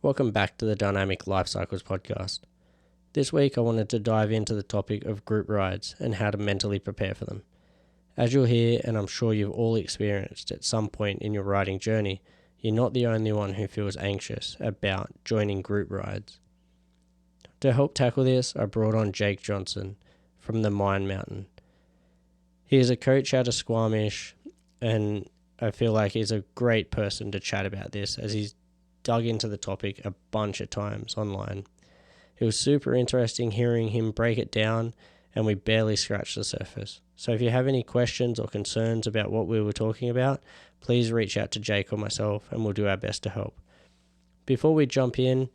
Welcome back to the Dynamic Life Cycles podcast. This week I wanted to dive into the topic of group rides and how to mentally prepare for them. As you'll hear, and I'm sure you've all experienced at some point in your riding journey, you're not the only one who feels anxious about joining group rides. To help tackle this, I brought on Jake Johnstone from the Mine Mountain. He is a coach out of Squamish, and I feel like he's a great person to chat about this as he's dug into the topic a bunch of times online. It was super interesting hearing him break it down, and we barely scratched the surface. So if you have any questions or concerns about what we were talking about, please reach out to Jake or myself and we'll do our best to help. Before we jump in,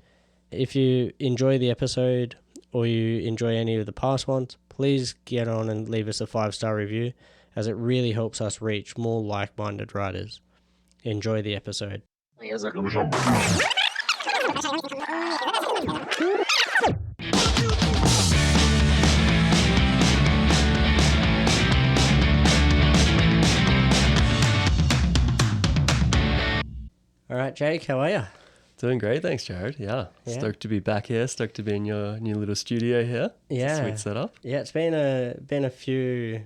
if you enjoy the episode or you enjoy any of the past ones, please get on and leave us a 5-star review, as it really helps us reach more like-minded riders. Enjoy the episode. All right, Jake, how are you? Doing great, thanks, Jared. Yeah. Stoked to be back here. Stoked to be in your new little studio here. Yeah, it's a sweet setup. Yeah, it's been a few.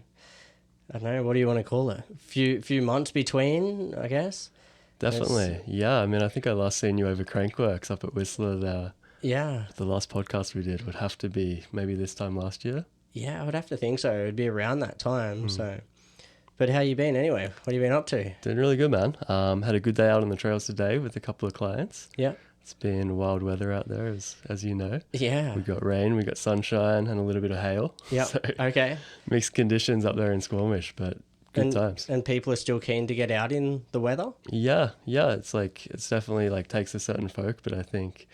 I don't know, what do you want to call it? Few months between, I guess. Definitely. Yeah. I mean, I think I last seen you over Crankworks up at Whistler there. Yeah. The last podcast we did would have to be maybe this time last year. Yeah, I would have to think so. It would be around that time. So, but how you been anyway? What have you been up to? Doing really good, man. Had a good day out on the trails today with a couple of clients. Yeah. It's been wild weather out there, as you know. Yeah. We got rain, we got sunshine, and a little bit of hail. Yeah. So okay. Mixed conditions up there in Squamish, but good times. And people are still keen to get out in the weather? Yeah. It's definitely takes a certain folk, but I think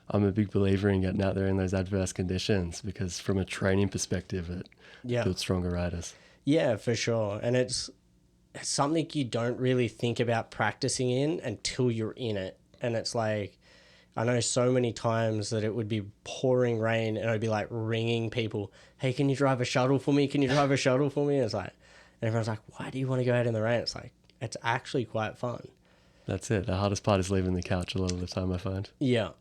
I'm a big believer in getting out there in those adverse conditions, because from a training perspective, it builds stronger riders. Yeah, for sure. And it's something you don't really think about practicing in until you're in it. And it's like, I know so many times that it would be pouring rain and I'd be like ringing people, hey, can you drive a shuttle for me? Can you drive a shuttle for me? And it's like, and everyone's like, why do you want to go out in the rain? It's like, it's actually quite fun. That's it. The hardest part is leaving the couch a lot of the time, I find. Yeah.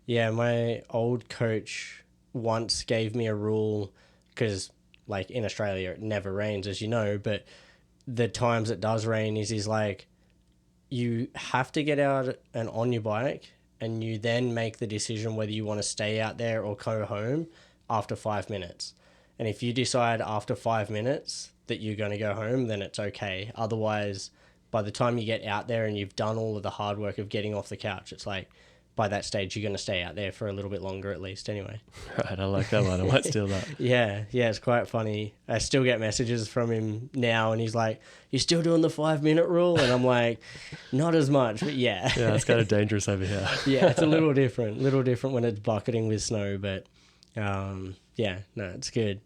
My old coach once gave me a rule, because like in Australia, it never rains, as you know, but the times it does rain is like, you have to get out and on your bike, and you then make the decision whether you want to stay out there or go home after 5 minutes. And if you decide after 5 minutes that you're going to go home, then it's okay. Otherwise, by the time you get out there and you've done all of the hard work of getting off the couch, it's like, by that stage, you're going to stay out there for a little bit longer at least anyway. Right, I like that one. I might steal that. Yeah, it's quite funny. I still get messages from him now, and he's like, you still doing the 5-minute rule? And I'm like, not as much, but yeah. Yeah, it's kind of dangerous over here. Yeah, it's a little different when it's bucketing with snow, but it's good.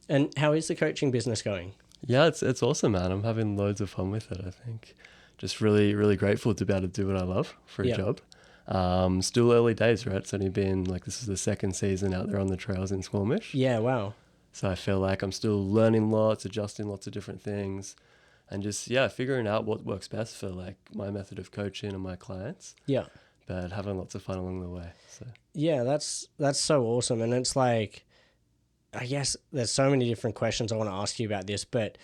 And how is the coaching business going? Yeah, it's awesome, man. I'm having loads of fun with it, I think. Just really, really grateful to be able to do what I love for a job. Still early days, right? It's only been this is the second season out there on the trails in Squamish. Yeah, wow. So I feel like I'm still learning lots, adjusting lots of different things, and just, figuring out what works best for my method of coaching and my clients. Yeah. But having lots of fun along the way. So yeah, that's so awesome. And it's like, I guess there's so many different questions I want to ask you about this, but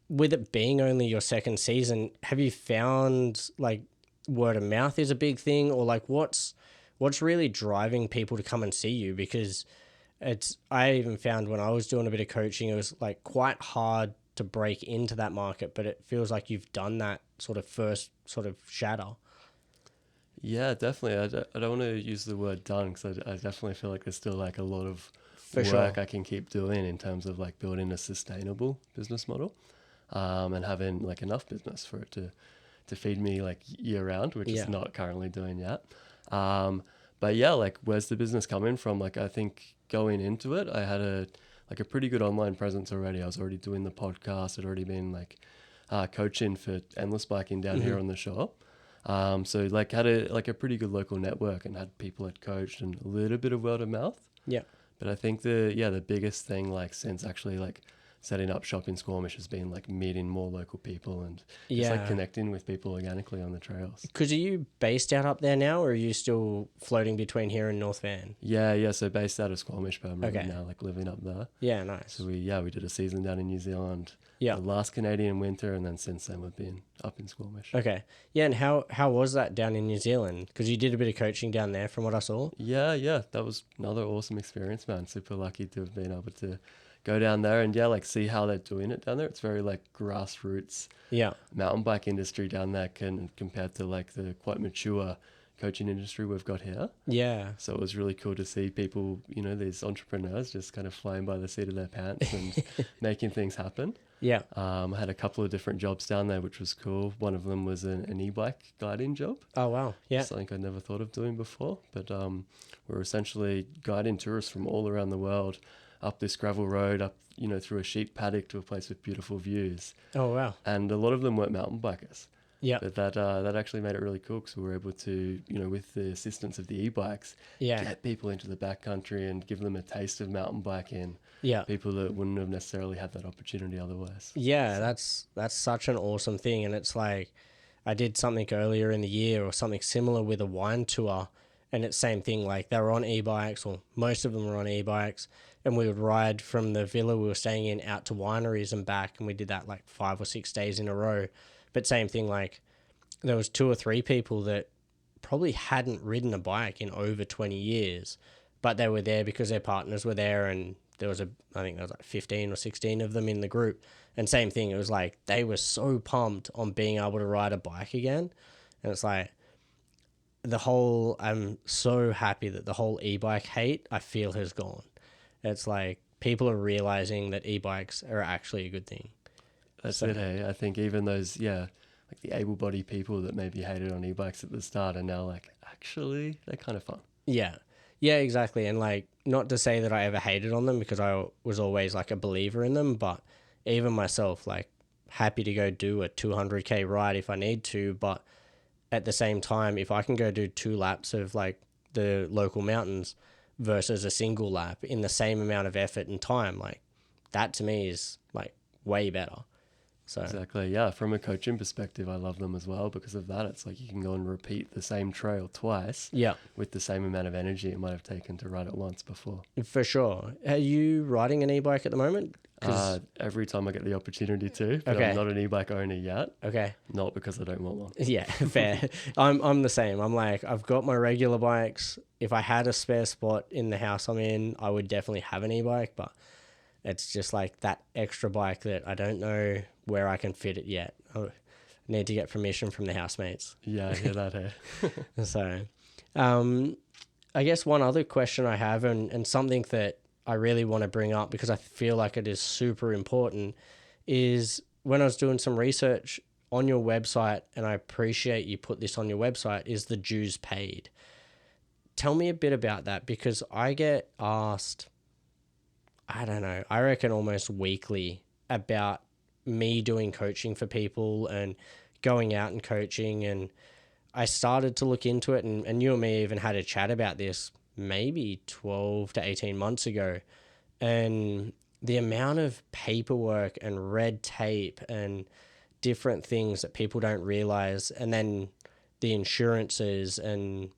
with it being only your second season, have you found word of mouth is a big thing, or what's really driving people to come and see you? Because I even found when I was doing a bit of coaching, it was quite hard to break into that market, but it feels like you've done that sort of first sort of shatter. Yeah, definitely. I don't want to use the word done, because I definitely feel like there's still a lot of work I can keep doing in terms of building a sustainable business model, and having enough business for it to feed me year round, which is not currently doing yet. But yeah, where's the business coming from? I think going into it, I had a pretty good online presence already. I was already doing the podcast. I'd already been coaching for endless biking down here on the shore. So had a pretty good local network, and had people I'd coached, and a little bit of word of mouth. Yeah. But I think the biggest thing since actually setting up shop in Squamish has been like meeting more local people and just Yeah. like connecting with people organically on the trails. Because are you based out up there now, or are you still floating between here and North Van? Yeah. So based out of Squamish permanently Okay. now, like living up there. Yeah, nice. So we did a season down in New Zealand. Yeah. The last Canadian winter, and then since then we've been up in Squamish. Okay. Yeah, and how was that down in New Zealand? Because you did a bit of coaching down there from what I saw. Yeah. That was another awesome experience, man. Super lucky to have been able to go down there and like see how they're doing it down there. It's very like grassroots mountain bike industry down there compared to like the quite mature coaching industry we've got here. Yeah. So it was really cool to see people, these entrepreneurs just kind of flying by the seat of their pants and making things happen. Yeah. I had a couple of different jobs down there, which was cool. One of them was an e-bike guiding job. Oh, wow. Yeah. Something I'd never thought of doing before. But we're essentially guiding tourists from all around the world up this gravel road, up, through a sheep paddock to a place with beautiful views. Oh, wow. And a lot of them weren't mountain bikers. Yeah. But that actually made it really cool because we were able to, with the assistance of the e-bikes, get people into the backcountry and give them a taste of mountain biking. Yeah. People that wouldn't have necessarily had that opportunity otherwise. Yeah, that's such an awesome thing. And it's like, I did something earlier in the year or something similar with a wine tour, and it's same thing. Like, they were on e-bikes, or most of them were on e-bikes, and we would ride from the villa we were staying in out to wineries and back, and we did that like 5 or 6 days in a row. But same thing, like, there was 2 or 3 people that probably hadn't ridden a bike in over 20 years, but they were there because their partners were there, and I think there was like 15 or 16 of them in the group. And same thing, it was like they were so pumped on being able to ride a bike again. And it's like I'm so happy that the whole e-bike hate I feel has gone. It's like people are realizing that e-bikes are actually a good thing. That's it, hey. I think even those, like the able-bodied people that maybe hated on e-bikes at the start are now like, actually, they're kind of fun. Yeah. Yeah, exactly. And like, not to say that I ever hated on them, because I was always like a believer in them, but even myself, like, happy to go do a 200k ride if I need to. But at the same time, if I can go do 2 laps of like the local mountains versus a single lap in the same amount of effort and time, like, that to me is like way better. So Exactly. Yeah. From a coaching perspective, I love them as well because of that. It's like you can go and repeat the same trail twice with the same amount of energy it might have taken to ride it once before. For sure. Are you riding an e-bike at the moment? Every time I get the opportunity to, but Okay. I'm not an e-bike owner yet. Okay. Not because I don't want one. Yeah, fair. I'm the same. I'm like, I've got my regular bikes. If I had a spare spot in the house I'm in, I would definitely have an e-bike, but it's just like that extra bike that I don't know where I can fit it yet. I need to get permission from the housemates. Yeah, I hear that, hey. So, I guess one other question I have, and something that I really want to bring up because I feel like it is super important, is when I was doing some research on your website, and I appreciate you put this on your website, is the dues paid. Tell me a bit about that, because I get asked, I don't know, I reckon almost weekly about me doing coaching for people and going out and coaching. And I started to look into it, and you and me even had a chat about this maybe 12 to 18 months ago. And the amount of paperwork and red tape and different things that people don't realize, and then the insurances and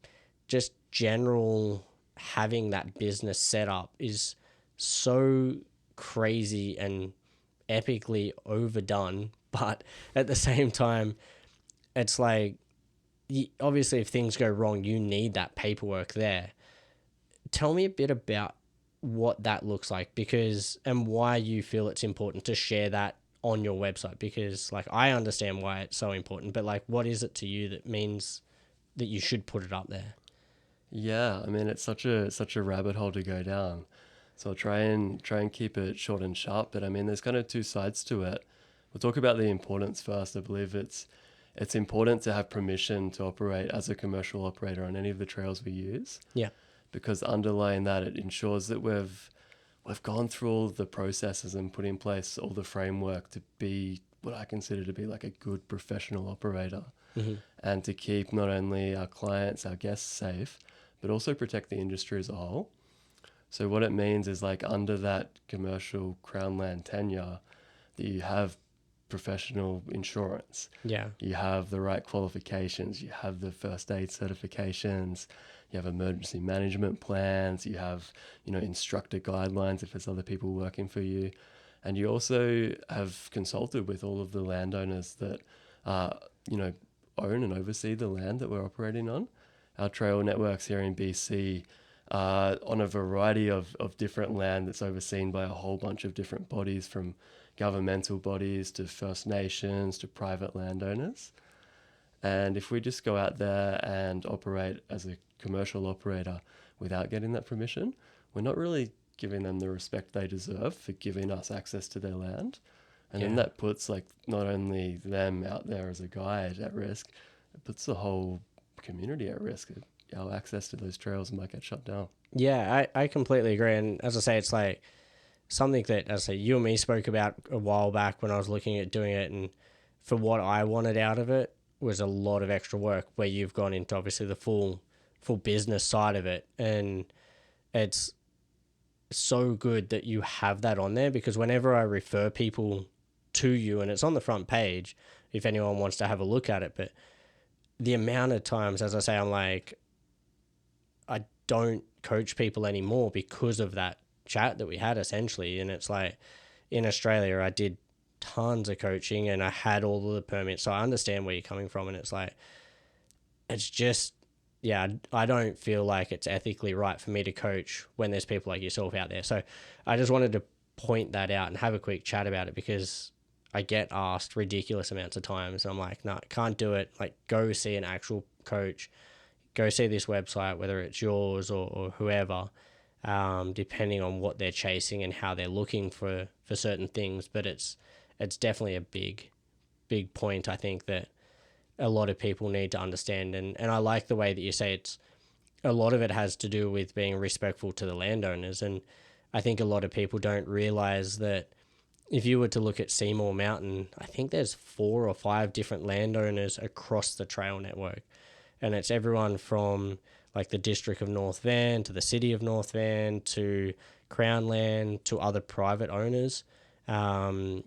just general having that business set up is so crazy and epically overdone. But at the same time, it's like, obviously if things go wrong, you need that paperwork there. Tell me a bit about what that looks like, because, and why you feel it's important to share that on your website, because like, I understand why it's so important, but like, what is it to you that means that you should put it up there? Yeah, I mean, it's such a rabbit hole to go down. So I'll try and keep it short and sharp, but I mean, there's kind of 2 sides to it. We'll talk about the importance first. I believe it's important to have permission to operate as a commercial operator on any of the trails we use. Yeah. Because underlying that, it ensures that we've gone through all the processes and put in place all the framework to be what I consider to be like a good professional operator, and to keep not only our clients, our guests safe, but also protect the industry as a whole. So what it means is like under that commercial Crown land tenure, that you have professional insurance. Yeah. You have the right qualifications. You have the first aid certifications. You have emergency management plans. You have, instructor guidelines if there's other people working for you. And you also have consulted with all of the landowners that, own and oversee the land that we're operating on. Our trail networks here in BC on a variety of different land that's overseen by a whole bunch of different bodies, from governmental bodies to First Nations to private landowners. And if we just go out there and operate as a commercial operator without getting that permission, we're not really giving them the respect they deserve for giving us access to their land. And then that puts like not only them out there as a guide at risk, it puts the whole community at risk. Our access to those trails might get shut down. Yeah, I completely agree. And as I say, it's like something that, as I say, you and me spoke about a while back when I was looking at doing it. And for what I wanted out of it was a lot of extra work, where you've gone into obviously the full business side of it. And it's so good that you have that on there, because whenever I refer people to you, and it's on the front page if anyone wants to have a look at it, but the amount of times, as I say, I'm like, I don't coach people anymore because of that chat that we had essentially. And it's like, in Australia, I did tons of coaching and I had all of the permits. So I understand where you're coming from. And it's like, it's just, yeah, I don't feel like it's ethically right for me to coach when there's people like yourself out there. So I just wanted to point that out and have a quick chat about it, because I get asked ridiculous amounts of times. And I'm like, no, can't do it. Like, go see an actual coach. Go see this website, whether it's yours or whoever, depending on what they're chasing and how they're looking for certain things. But it's definitely a big point, I think, that a lot of people need to understand. And I like the way that you say it's, a lot of it has to do with being respectful to the landowners. And I think a lot of people don't realize that if you were to look at Seymour Mountain, I think there's 4 or 5 different landowners across the trail network. And it's everyone from like the district of North Van to the city of North Van to Crown land to other private owners. And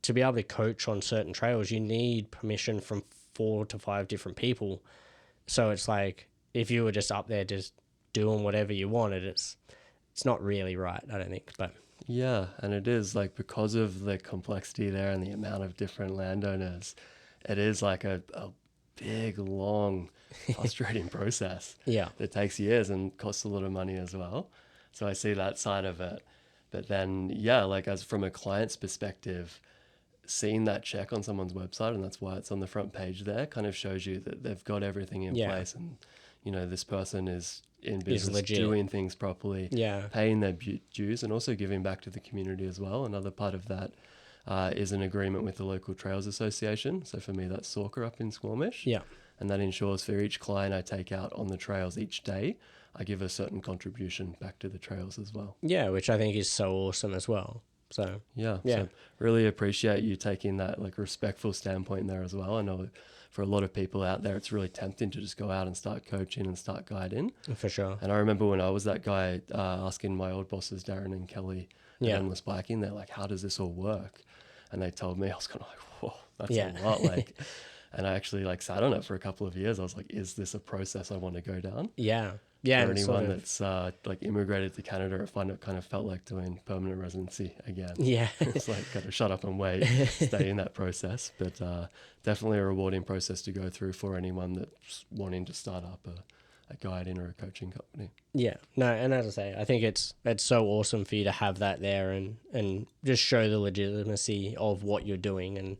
to be able to coach on certain trails, you need permission from 4 to 5 different people. So it's like, if you were just up there just doing whatever you wanted, it's not really right, I don't think. But yeah, and it is like, because of the complexity there and the amount of different landowners, it is like a big, long, frustrating process. Yeah. That takes years and costs a lot of money as well. So I see that side of it. But then, yeah, like, as from a client's perspective, seeing that check on someone's website, and that's why it's on the front page there, kind of shows you that they've got everything in place, and this person is in business, doing things properly, paying their dues, and also giving back to the community as well. Another part of that is an agreement with the local Trails Association. So for me, that's Soccer up in Squamish. Yeah. And that ensures for each client I take out on the trails each day, I give a certain contribution back to the trails as well. Yeah, which I think is so awesome as well. So So really appreciate you taking that like respectful standpoint there as well. I know for a lot of people out there, it's really tempting to just go out and start coaching and start guiding. For sure. And I remember when I was that guy asking my old bosses, Darren and Kelly, at Endless Biking, they're like, how does this all work? And they told me, I was kind of like, whoa, that's a lot. Like, and I actually like sat on it for a couple of years. I was like, is this a process I want to go down? Yeah. For anyone that's like immigrated to Canada, I find it kind of felt like doing permanent residency again. Yeah. It's like, got to shut up and wait, stay in that process. But definitely a rewarding process to go through for anyone that's wanting to start up a guiding or a coaching company. Yeah. No, and as I say, I think it's so awesome for you to have that there and just show the legitimacy of what you're doing. And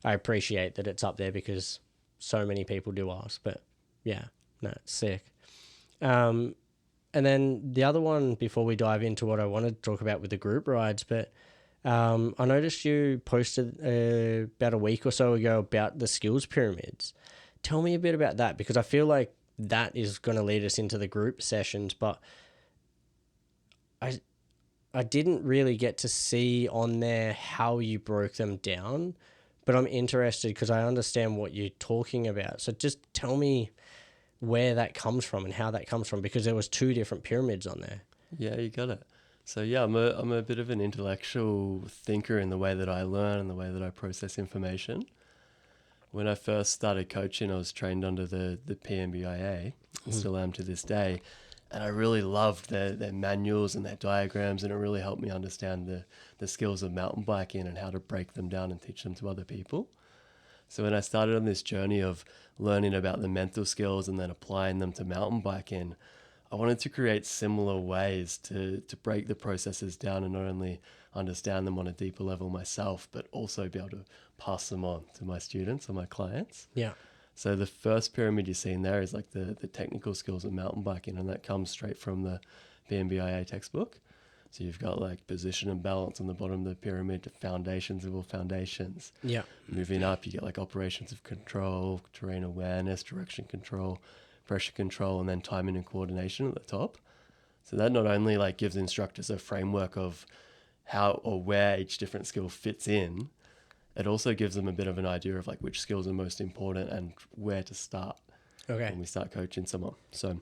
I appreciate that it's up there, because so many people do ask. But yeah, no, it's sick. And then the other one, before we dive into what I wanted to talk about with the group rides, but I noticed you posted about a week or so ago about the skills pyramids. Tell me a bit about that, because I feel like that is going to lead us into the group sessions, but I didn't really get to see on there how you broke them down, but I'm interested because I understand what you're talking about. So just tell me where that comes from and how that comes from, because there was 2 different pyramids on there. Yeah, you got it. So yeah, I'm a bit of an intellectual thinker in the way that I learn and the way that I process information. When I first started coaching, I was trained under the PMBIA, and still am to this day. And I really loved their manuals and their diagrams, and it really helped me understand the skills of mountain biking and how to break them down and teach them to other people. So when I started on this journey of learning about the mental skills and then applying them to mountain biking, I wanted to create similar ways to break the processes down and not only understand them on a deeper level myself, but also be able to pass them on to my students or my clients. Yeah. So the first pyramid you're seeing there is like the technical skills of mountain biking, and that comes straight from the PMBIA textbook. So you've got like position and balance on the bottom of the pyramid, the foundations of all foundations. Yeah. Moving up, you get like operations of control, terrain awareness, direction control, pressure control, and then timing and coordination at the top. So that not only like gives instructors a framework of how or where each different skill fits in, it also gives them a bit of an idea of like which skills are most important and where to start when we start coaching someone. So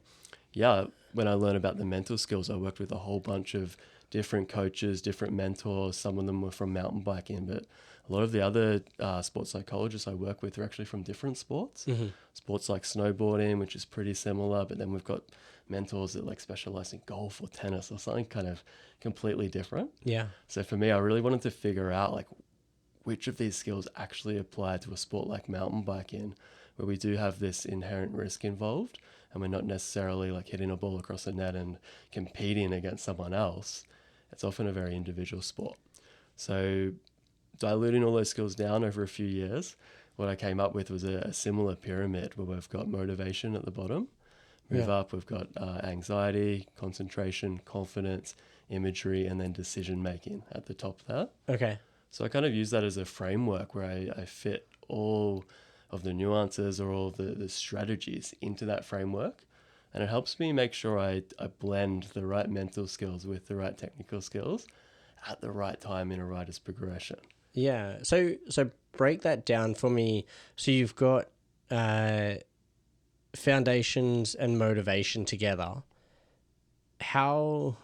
yeah, when I learned about the mental skills, I worked with a whole bunch of different coaches, different mentors. Some of them were from mountain biking, but a lot of the other sports psychologists I work with are actually from different sports. Sports like snowboarding, which is pretty similar, but then we've got mentors that like specialize in golf or tennis or something kind of completely different. Yeah. So for me, I really wanted to figure out like which of these skills actually apply to a sport like mountain biking, where we do have this inherent risk involved and we're not necessarily like hitting a ball across the net and competing against someone else. It's often a very individual sport. So diluting all those skills down over a few years, what I came up with was a similar pyramid where we've got motivation at the bottom. Move up, we've got anxiety, concentration, confidence, imagery, and then decision making at the top there. Okay. So I kind of use that as a framework where I fit all of the nuances or all of the strategies into that framework. And it helps me make sure I blend the right mental skills with the right technical skills at the right time in a rider's progression. Yeah. So break that down for me. So you've got foundations and motivation together. How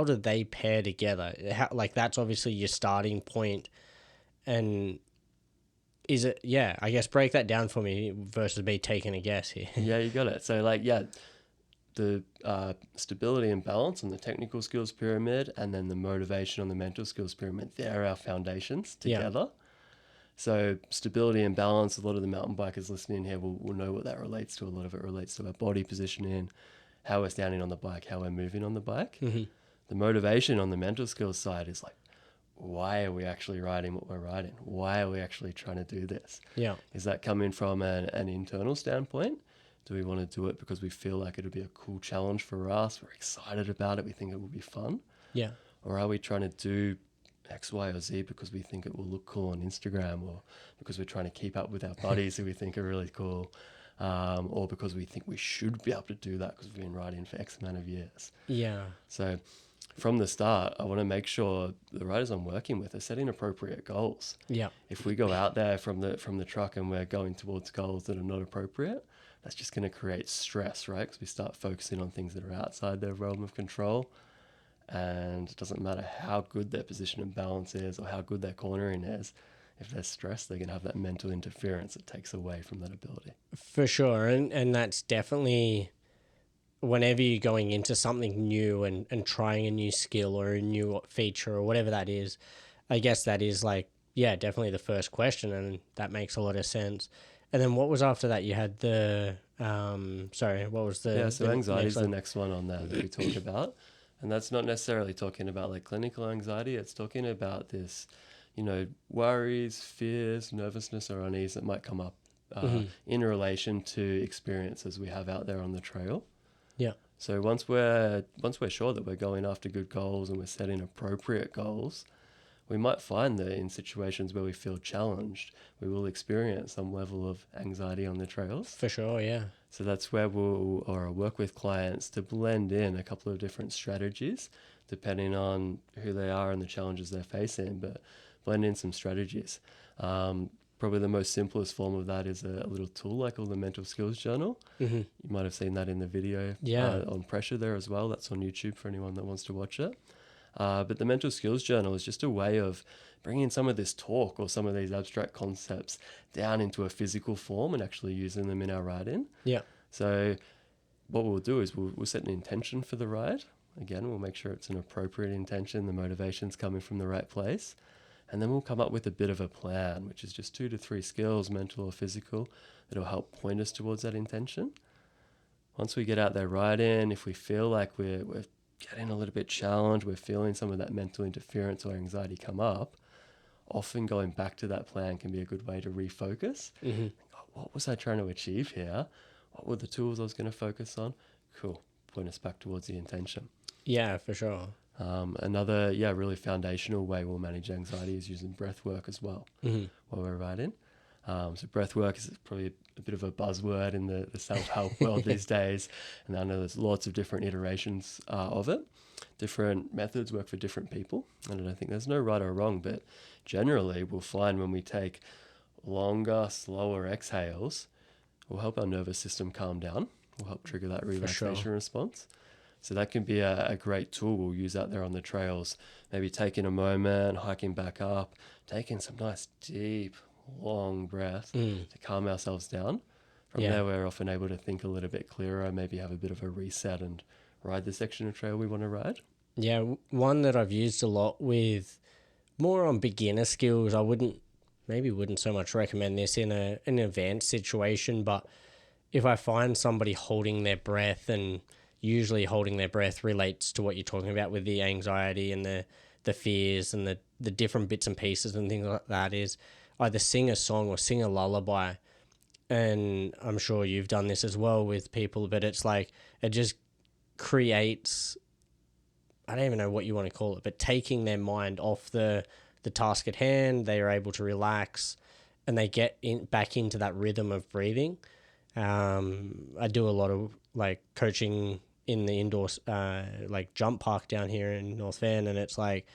do they pair together? Like that's obviously your starting point, and is it? Yeah, I guess break that down for me versus me taking a guess here. Yeah, you got it. So like, yeah, the stability and balance on the technical skills pyramid, and then the motivation on the mental skills pyramid, they're our foundations together. Yeah. So stability and balance, a lot of the mountain bikers listening here will know what that relates to. A lot of it relates to our body positioning, how we're standing on the bike, how we're moving on the bike. Mm-hmm. The motivation on the mental skills side is like, why are we actually riding what we're riding? Why are we actually trying to do this? Yeah. Is that coming from an internal standpoint? Do we want to do it because we feel like it'll be a cool challenge for us? We're excited about it. We think it will be fun. Yeah. Or are we trying to do X, Y, or Z because we think it will look cool on Instagram, or because we're trying to keep up with our buddies who we think are really cool, or because we think we should be able to do that because we've been riding for X amount of years? Yeah. So from the start, I want to make sure the riders I'm working with are setting appropriate goals. Yeah. If we go out there from the truck and we're going towards goals that are not appropriate, that's just going to create stress, right? Because we start focusing on things that are outside their realm of control. And it doesn't matter how good their position and balance is or how good their cornering is. If they're stressed, they're going to have that mental interference that takes away from that ability. For sure. And that's definitely, whenever you're going into something new and trying a new skill or a new feature or whatever that is, I guess that is like, yeah, definitely the first question, and that makes a lot of sense. And then what was after that? You had the, what was the... Yeah, so anxiety is the next one on there that we talk about. And that's not necessarily talking about like clinical anxiety. It's talking about this, worries, fears, nervousness or unease that might come up in relation to experiences we have out there on the trail. Yeah. So once we're sure that we're going after good goals and we're setting appropriate goals, we might find that in situations where we feel challenged, we will experience some level of anxiety on the trails. For sure, yeah. So that's where we'll work with clients to blend in a couple of different strategies, depending on who they are and the challenges they're facing, but blend in some strategies. probably the most simplest form of that is a little tool like called the mental skills journal. Mm-hmm. You might have seen that in the video on pressure there as well. That's on YouTube for anyone that wants to watch it. But the mental skills journal is just a way of bringing some of this talk or some of these abstract concepts down into a physical form and actually using them in our ride-in. Yeah. So what we'll do is we'll set an intention for the ride. Again, we'll make sure it's an appropriate intention, the motivation's coming from the right place. And then we'll come up with a bit of a plan, which is just 2 to 3 skills, mental or physical, that'll help point us towards that intention. Once we get out there riding, if we feel like we're getting a little bit challenged, we're feeling some of that mental interference or anxiety come up, often going back to that plan can be a good way to refocus. Mm-hmm. What was I trying to achieve here? What were the tools I was going to focus on? Cool. Point us back towards the intention. Yeah, for sure. Another, really foundational way we'll manage anxiety is using breath work as well while we're riding. So breath work is probably a bit of a buzzword in the self-help world these days. And I know there's lots of different iterations of it. Different methods work for different people. And I think there's no right or wrong, but generally we'll find when we take longer, slower exhales, will help our nervous system calm down. Will help trigger that relaxation response. So that can be a great tool we'll use out there on the trails. Maybe taking a moment, hiking back up, taking some nice deep, long breaths to calm ourselves down. From there, we're often able to think a little bit clearer, maybe have a bit of a reset and ride the section of trail we want to ride. Yeah, one that I've used a lot with more on beginner skills. I wouldn't so much recommend this in an advanced situation, but if I find somebody holding their breath, and usually holding their breath relates to what you're talking about with the anxiety and the fears and the different bits and pieces and things like that, is either sing a song or sing a lullaby. And I'm sure you've done this as well with people, but it's like it just creates, I don't even know what you want to call it, but taking their mind off the task at hand. They are able to relax and they get back into that rhythm of breathing. I do a lot of like coaching in the indoor like jump park down here in North Van, and it's like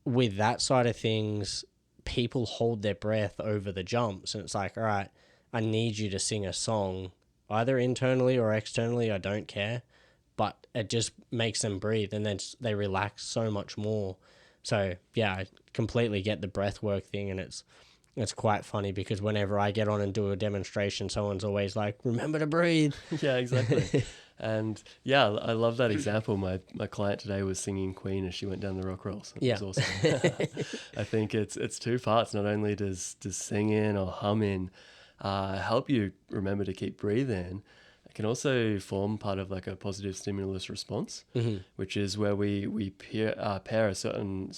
with that side of things, people hold their breath over the jumps, and it's like, all right, I need you to sing a song either internally or externally, I don't care, but it just makes them breathe, and then they relax so much more. So yeah, I completely get the breath work thing, and it's quite funny because whenever I get on and do a demonstration, someone's always like, remember to breathe. Yeah, exactly. And yeah, I love that example. My client today was singing Queen as she went down the rock rolls. It was awesome. I think it's two parts. Not only does singing or humming help you remember to keep breathing, it can also form part of like a positive stimulus response, which is where we pair a certain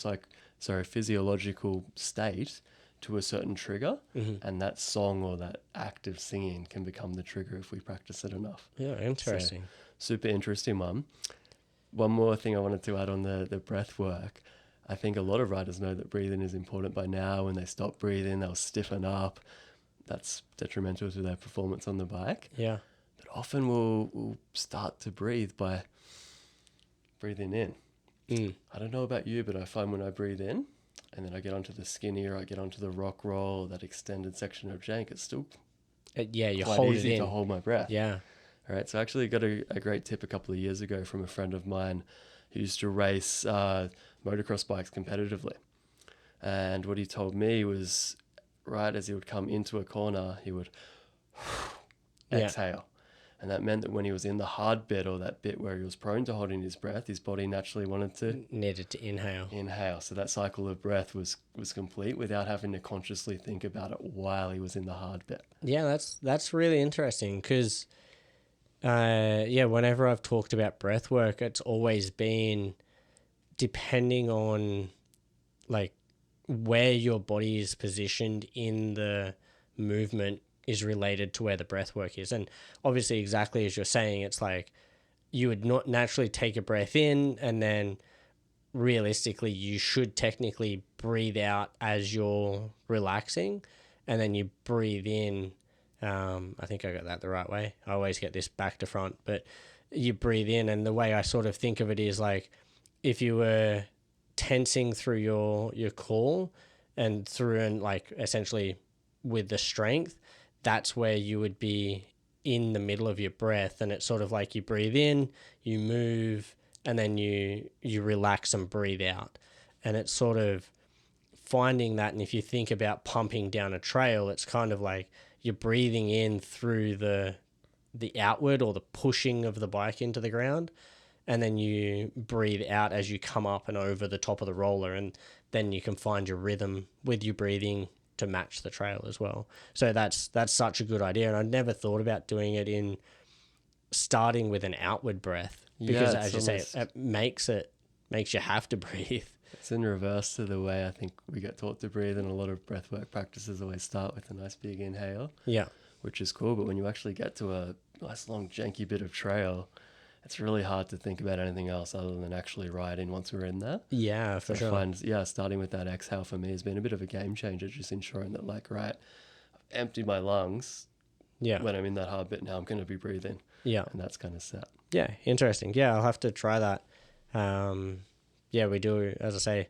physiological state to a certain trigger, and that song or that act of singing can become the trigger if we practice it enough. Yeah, interesting. So, super interesting one. One more thing I wanted to add on the breath work. I think a lot of riders know that breathing is important by now. When they stop breathing, they'll stiffen up. That's detrimental to their performance on the bike. Yeah. But often we'll start to breathe by breathing in. I don't know about you, but I find when I breathe in, and then I get onto the skinny or I get onto the rock roll, that extended section of jank, it's still you quite hold easy it in to hold my breath. Yeah. All right. So I actually got a great tip a couple of years ago from a friend of mine who used to race motocross bikes competitively. And what he told me was right as he would come into a corner, he would exhale. And that meant that when he was in the hard bit, or that bit where he was prone to holding his breath, his body naturally needed to inhale. So that cycle of breath was complete without having to consciously think about it while he was in the hard bit. Yeah, that's really interesting because, whenever I've talked about breath work, it's always been depending on like where your body is positioned in the movement is related to where the breath work is. And obviously, exactly as you're saying, it's like you would not naturally take a breath in, and then realistically you should technically breathe out as you're relaxing, and then you breathe in. I think I got that the right way. I always get this back to front, but you breathe in, and the way I sort of think of it is like if you were tensing through your core and like essentially with the strength, that's where you would be in the middle of your breath, and it's sort of like you breathe in, you move, and then you relax and breathe out. And it's sort of finding that. And if you think about pumping down a trail, it's kind of like you're breathing in through the outward, or the pushing of the bike into the ground, and then you breathe out as you come up and over the top of the roller, and then you can find your rhythm with your breathing to match the trail as well. So that's such a good idea, and I never thought about doing it in starting with an outward breath, because as you say, it makes you have to breathe. It's in reverse to the way I think we get taught to breathe, and a lot of breathwork practices always start with a nice big inhale. Yeah. Which is cool, but when you actually get to a nice long janky bit of trail, it's really hard to think about anything else other than actually riding once we're in there. Yeah, for sure. I find, starting with that exhale for me has been a bit of a game changer, just ensuring that, like, right, I've emptied my lungs. Yeah. When I'm in that hard bit, now I'm going to be breathing. Yeah. And that's kind of set. Yeah, interesting. Yeah, I'll have to try that. Yeah, we do, as I say,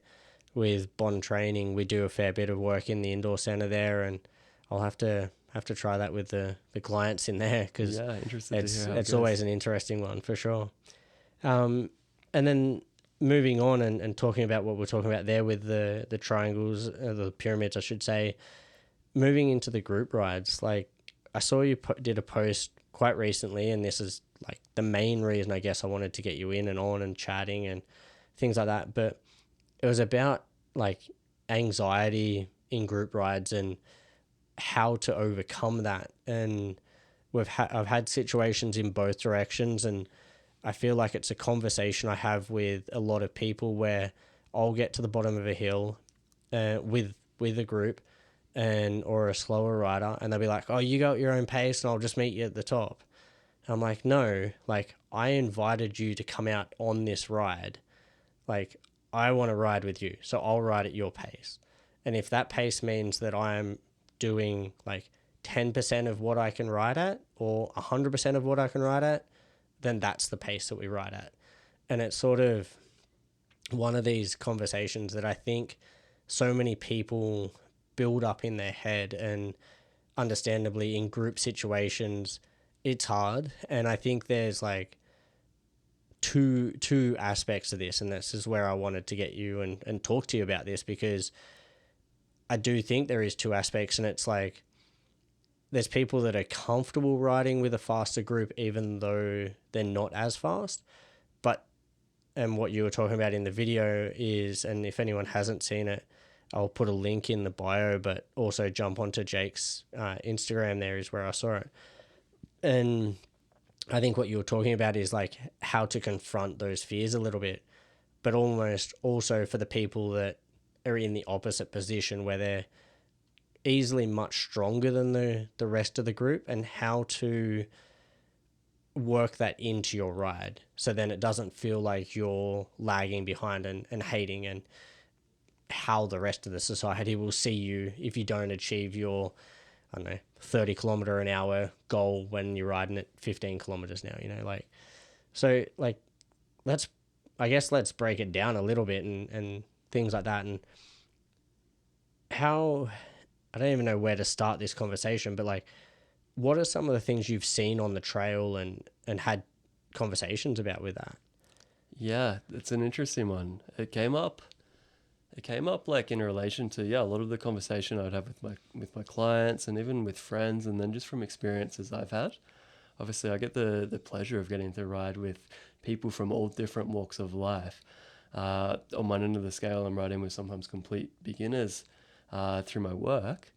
with Bond Training, we do a fair bit of work in the indoor center there, and I'll have to try that with the clients in there, because it's always an interesting one for sure. And then moving on and talking about what we're talking about there with the triangles, the pyramids, I should say, moving into the group rides. Like, I saw you did a post quite recently, and this is like the main reason I guess I wanted to get you in and on and chatting and things like that. But it was about like anxiety in group rides and how to overcome that. And I've had situations in both directions, and I feel like it's a conversation I have with a lot of people where I'll get to the bottom of a hill with a group or a slower rider, and they'll be like, oh, you go at your own pace and I'll just meet you at the top. And I'm like, no, like, I invited you to come out on this ride. Like, I want to ride with you, so I'll ride at your pace. And if that pace means that I'm doing like 10% of what I can ride at, or 100% of what I can ride at, then that's the pace that we ride at. And it's sort of one of these conversations that I think so many people build up in their head, and understandably in group situations it's hard. And I think there's like two aspects of this, and this is where I wanted to get you and talk to you about this, because I do think there is two aspects. And it's like, there's people that are comfortable riding with a faster group even though they're not as fast. And what you were talking about in the video is, and if anyone hasn't seen it, I'll put a link in the bio, but also jump onto Jake's Instagram. There is where I saw it. And I think what you were talking about is like how to confront those fears a little bit, but almost also for the people that are in the opposite position where they're easily much stronger than the rest of the group, and how to work that into your ride, so then it doesn't feel like you're lagging behind and hating, and how the rest of the society will see you if you don't achieve your, I don't know, 30 kilometer an hour goal when you're riding at 15 kilometers now, like, so like, let's break it down a little bit and things like that. And how, I don't even know where to start this conversation, but like, what are some of the things you've seen on the trail and had conversations about with that? Yeah, it's an interesting one. It came up like in relation to, a lot of the conversation I would have with my clients and even with friends, and then just from experiences I've had. Obviously, I get the pleasure of getting to ride with people from all different walks of life. On one end of the scale, I'm riding with sometimes complete beginners through my work.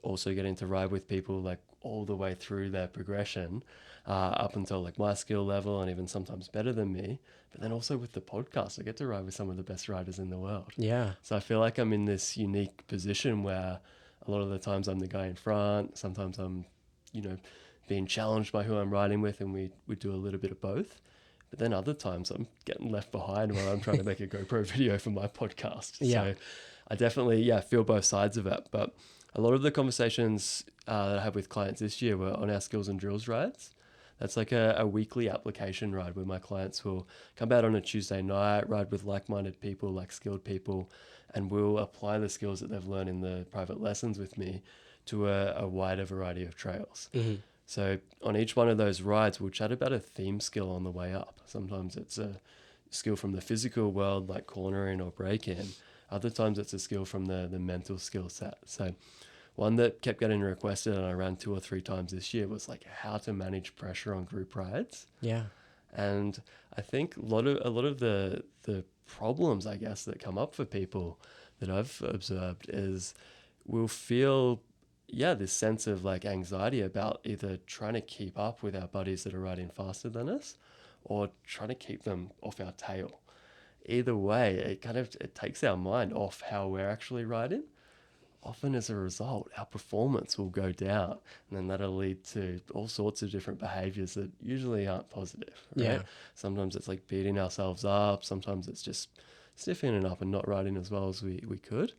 Also getting to ride with people like all the way through their progression up until like my skill level, and even sometimes better than me. But then also with the podcast, I get to ride with some of the best riders in the world. Yeah. So I feel like I'm in this unique position where a lot of the times I'm the guy in front. Sometimes I'm, being challenged by who I'm riding with, and we do a little bit of both. But then other times I'm getting left behind while I'm trying to make a GoPro video for my podcast. Yeah. So I definitely, feel both sides of it. But a lot of the conversations that I have with clients this year were on our skills and drills rides. That's like a weekly application ride where my clients will come out on a Tuesday night, ride with like-minded people, like skilled people, and we'll apply the skills that they've learned in the private lessons with me to a wider variety of trails. Mm-hmm. So on each one of those rides, we'll chat about a theme skill on the way up. Sometimes it's a skill from the physical world, like cornering or break-in. Other times it's a skill from the mental skill set. So one that kept getting requested and I ran 2 or 3 times this year was like how to manage pressure on group rides. Yeah. And I think a lot of the problems, I guess, that come up for people that I've observed is we'll feel this sense of like anxiety about either trying to keep up with our buddies that are riding faster than us or trying to keep them off our tail. Either way, it takes our mind off how we're actually riding. Often as a result, our performance will go down, and then that'll lead to all sorts of different behaviors that usually aren't positive, right? Yeah. Sometimes it's like beating ourselves up. Sometimes it's just stiffening up and not riding as well as we could.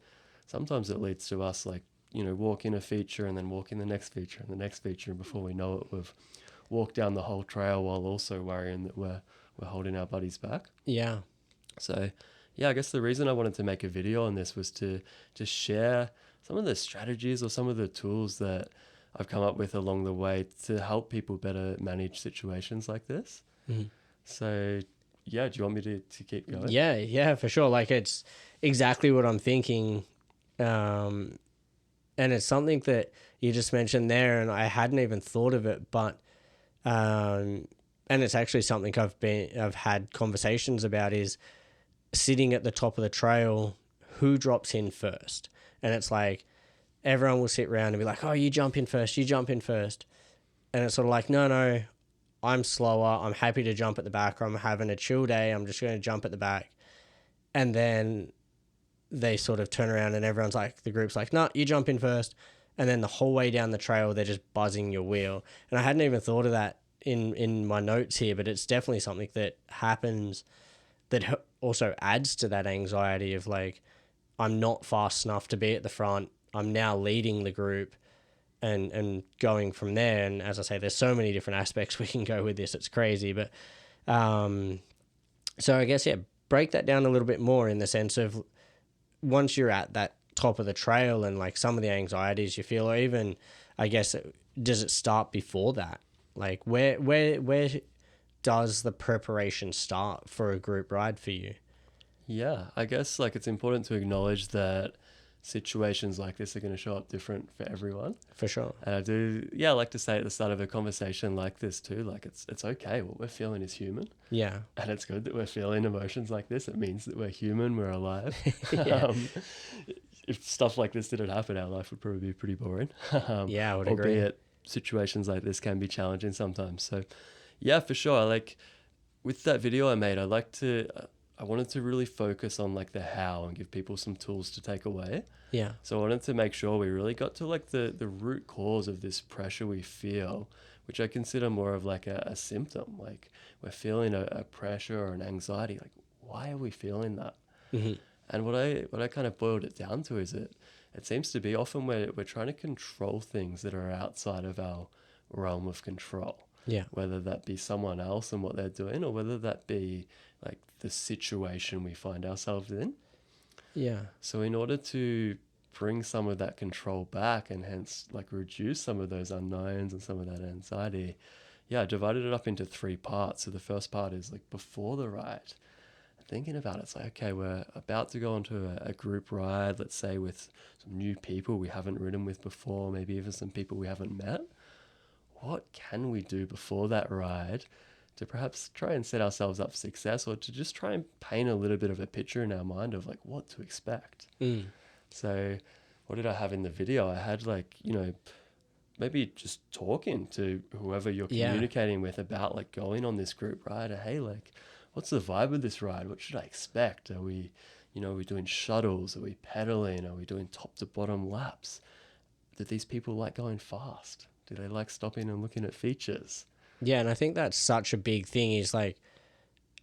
Sometimes it leads to us like, walking a feature and then walking the next feature and the next feature. And before we know it, we've walked down the whole trail while also worrying that we're holding our buddies back. Yeah. So, I guess the reason I wanted to make a video on this was to just share some of the strategies or some of the tools that I've come up with along the way to help people better manage situations like this. Mm-hmm. So, do you want me to keep going? Yeah, for sure. Like it's exactly what I'm thinking. And it's something that you just mentioned there and I hadn't even thought of it, but and it's actually something I've had conversations about is sitting at the top of the trail, who drops in first? And it's like everyone will sit around and be like, oh, you jump in first. And it's sort of like, no, I'm slower. I'm happy to jump at the back. Or I'm having a chill day. I'm just going to jump at the back. And then they sort of turn around and everyone's like, the group's like, no, you jump in first. And then the whole way down the trail, they're just buzzing your wheel. And I hadn't even thought of that in my notes here, but it's definitely something that happens that also adds to that anxiety of like, I'm not fast enough to be at the front. I'm now leading the group and going from there. And as I say, there's so many different aspects we can go with this. It's crazy. But so I guess, break that down a little bit more in the sense of once you're at that top of the trail and like some of the anxieties you feel, or even, I guess, does it start before that? Like where does the preparation start for a group ride for you? Yeah, I guess like it's important to acknowledge that situations like this are going to show up different for everyone. For sure. And I do, I like to say at the start of a conversation like this too, like it's okay. What we're feeling is human. Yeah. And it's good that we're feeling emotions like this. It means that we're human, we're alive. Yeah. If stuff like this didn't happen, our life would probably be pretty boring. Yeah, I would agree. Albeit situations like this can be challenging sometimes. So yeah, for sure. Like with that video I made, I wanted to really focus on like the how and give people some tools to take away. Yeah. So I wanted to make sure we really got to like the root cause of this pressure we feel, which I consider more of like a symptom. Like we're feeling a pressure or an anxiety. Like why are we feeling that? Mm-hmm. And what I kind of boiled it down to is it seems to be often we're trying to control things that are outside of our realm of control. Yeah. Whether that be someone else and what they're doing, or whether that be like the situation we find ourselves in. Yeah. So in order to bring some of that control back and hence like reduce some of those unknowns and some of that anxiety, I divided it up into 3 parts. So the first part is like before the ride. Thinking about it, it's like, okay, we're about to go onto a group ride, let's say with some new people we haven't ridden with before, maybe even some people we haven't met. What can we do before that ride to perhaps try and set ourselves up for success, or to just try and paint a little bit of a picture in our mind of like what to expect? So what did I have in the video? I had like, maybe just talking to whoever you're communicating with about like going on this group ride. Hey, like, what's the vibe of this ride? What should I expect? Are we doing shuttles? Are we pedaling? Are we doing top to bottom laps? Do these people like going fast? Do they like stopping and looking at features? Yeah, and I think that's such a big thing is like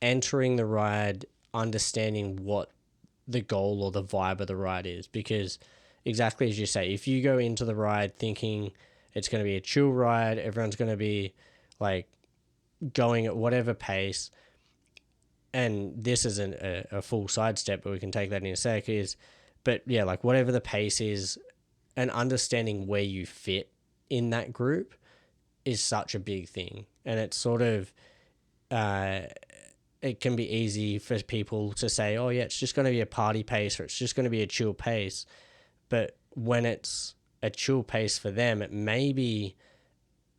entering the ride, understanding what the goal or the vibe of the ride is. Because exactly as you say, if you go into the ride thinking it's going to be a chill ride, everyone's going to be like going at whatever pace, and this isn't a full sidestep, but we can take that in a sec, like whatever the pace is and understanding where you fit in that group is such a big thing. And it's sort of, it can be easy for people to say, oh yeah, it's just going to be a party pace, or it's just going to be a chill pace. But when it's a chill pace for them, it may be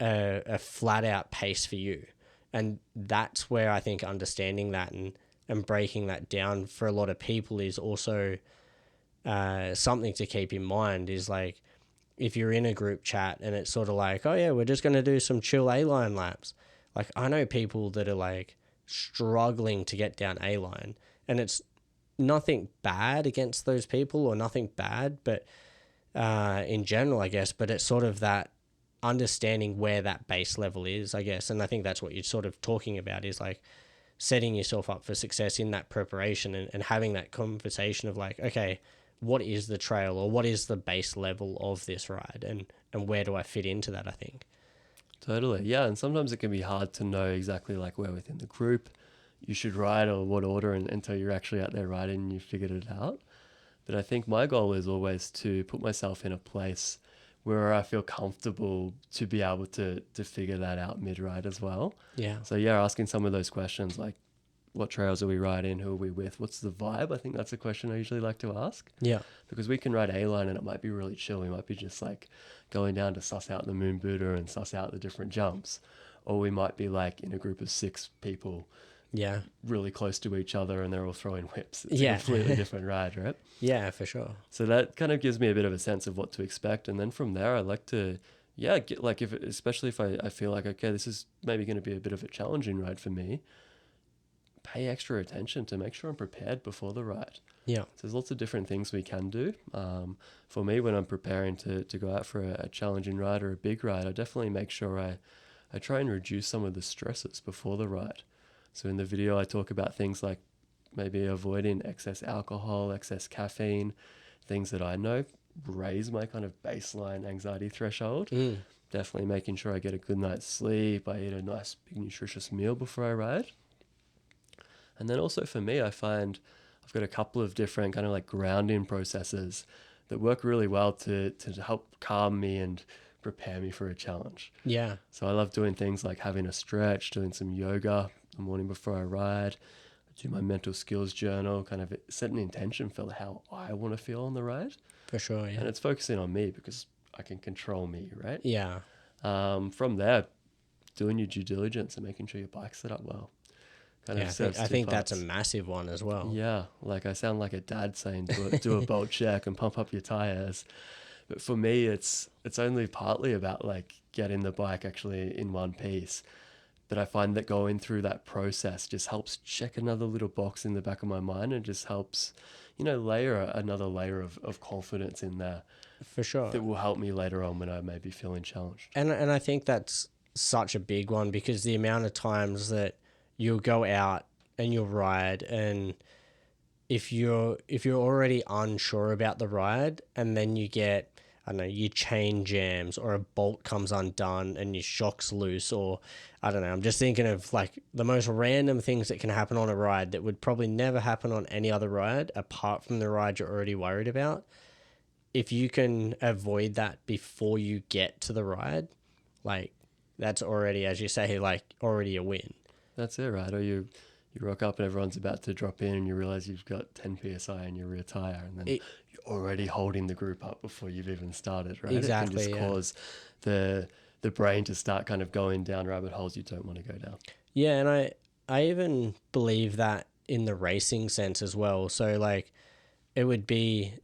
a flat out pace for you. And that's where I think understanding that and breaking that down for a lot of people is also something to keep in mind. Is like, if you're in a group chat and it's sort of like, oh yeah, we're just going to do some chill A-line laps. Like, I know people that are like struggling to get down A-line, and it's nothing bad against those people or nothing bad, but in general, I guess, but it's sort of that understanding where that base level is, I guess. And I think that's what you're sort of talking about, is like setting yourself up for success in that preparation, and having that conversation of like, okay, what is the trail, or what is the base level of this ride, and where do I fit into that, I think. Totally. Yeah. And sometimes it can be hard to know exactly like where within the group you should ride or what order until you're actually out there riding and you figured it out. But I think my goal is always to put myself in a place where I feel comfortable to be able to figure that out mid-ride as well. Yeah. So yeah, asking some of those questions like, what trails are we riding? Who are we with? What's the vibe? I think that's a question I usually like to ask. Yeah. Because we can ride A-line and it might be really chill. We might be just like going down to suss out the moon Buddha and suss out the different jumps. Or we might be like in a group of 6 people, Yeah. really close to each other, and they're all throwing whips. It's Yeah. a completely different ride, right? Yeah, for sure. So that kind of gives me a bit of a sense of what to expect. And then from there, I like to, yeah, get like, especially if I feel like, okay, this is maybe going to be a bit of a challenging ride for me, pay extra attention to make sure I'm prepared before the ride. Yeah. So there's lots of different things we can do. For me, when I'm preparing to go out for a challenging ride or a big ride, I definitely make sure I try and reduce some of the stresses before the ride. So in the video, I talk about things like maybe avoiding excess alcohol, excess caffeine, things that I know raise my kind of baseline anxiety threshold. Definitely making sure I get a good night's sleep. I eat a nice big nutritious meal before I ride. And then also for me, I find I've got a couple of different kind of like grounding processes that work really well to help calm me and prepare me for a challenge. Yeah. So I love doing things like having a stretch, doing some yoga the morning before I ride, do my mental skills journal, kind of set an intention for how I want to feel on the ride. For sure, yeah. And it's focusing on me because I can control me, right? Yeah. From there, doing your due diligence and making sure your bike's set up well. I think that's a massive one as well. Yeah, like I sound like a dad saying do a bolt check and pump up your tires. But for me, it's only partly about like getting the bike actually in one piece. But I find that going through that process just helps check another little box in the back of my mind, and just helps, layer another layer of confidence in there. For sure. That will help me later on when I may be feeling challenged. And I think that's such a big one, because the amount of times that you'll go out and you'll ride, and if you're already unsure about the ride, and then you get, I don't know, your chain jams or a bolt comes undone and your shock's loose, or I don't know, I'm just thinking of like the most random things that can happen on a ride that would probably never happen on any other ride apart from the ride you're already worried about. If you can avoid that before you get to the ride, like that's already, as you say, like already a win. That's it, right? Or you rock up and everyone's about to drop in and you realize you've got 10 psi in your rear tire, and then you're already holding the group up before you've even started, right? Exactly. It can just cause the brain to start kind of going down rabbit holes you don't want to go down. Yeah, and I even believe that in the racing sense as well. So like it would be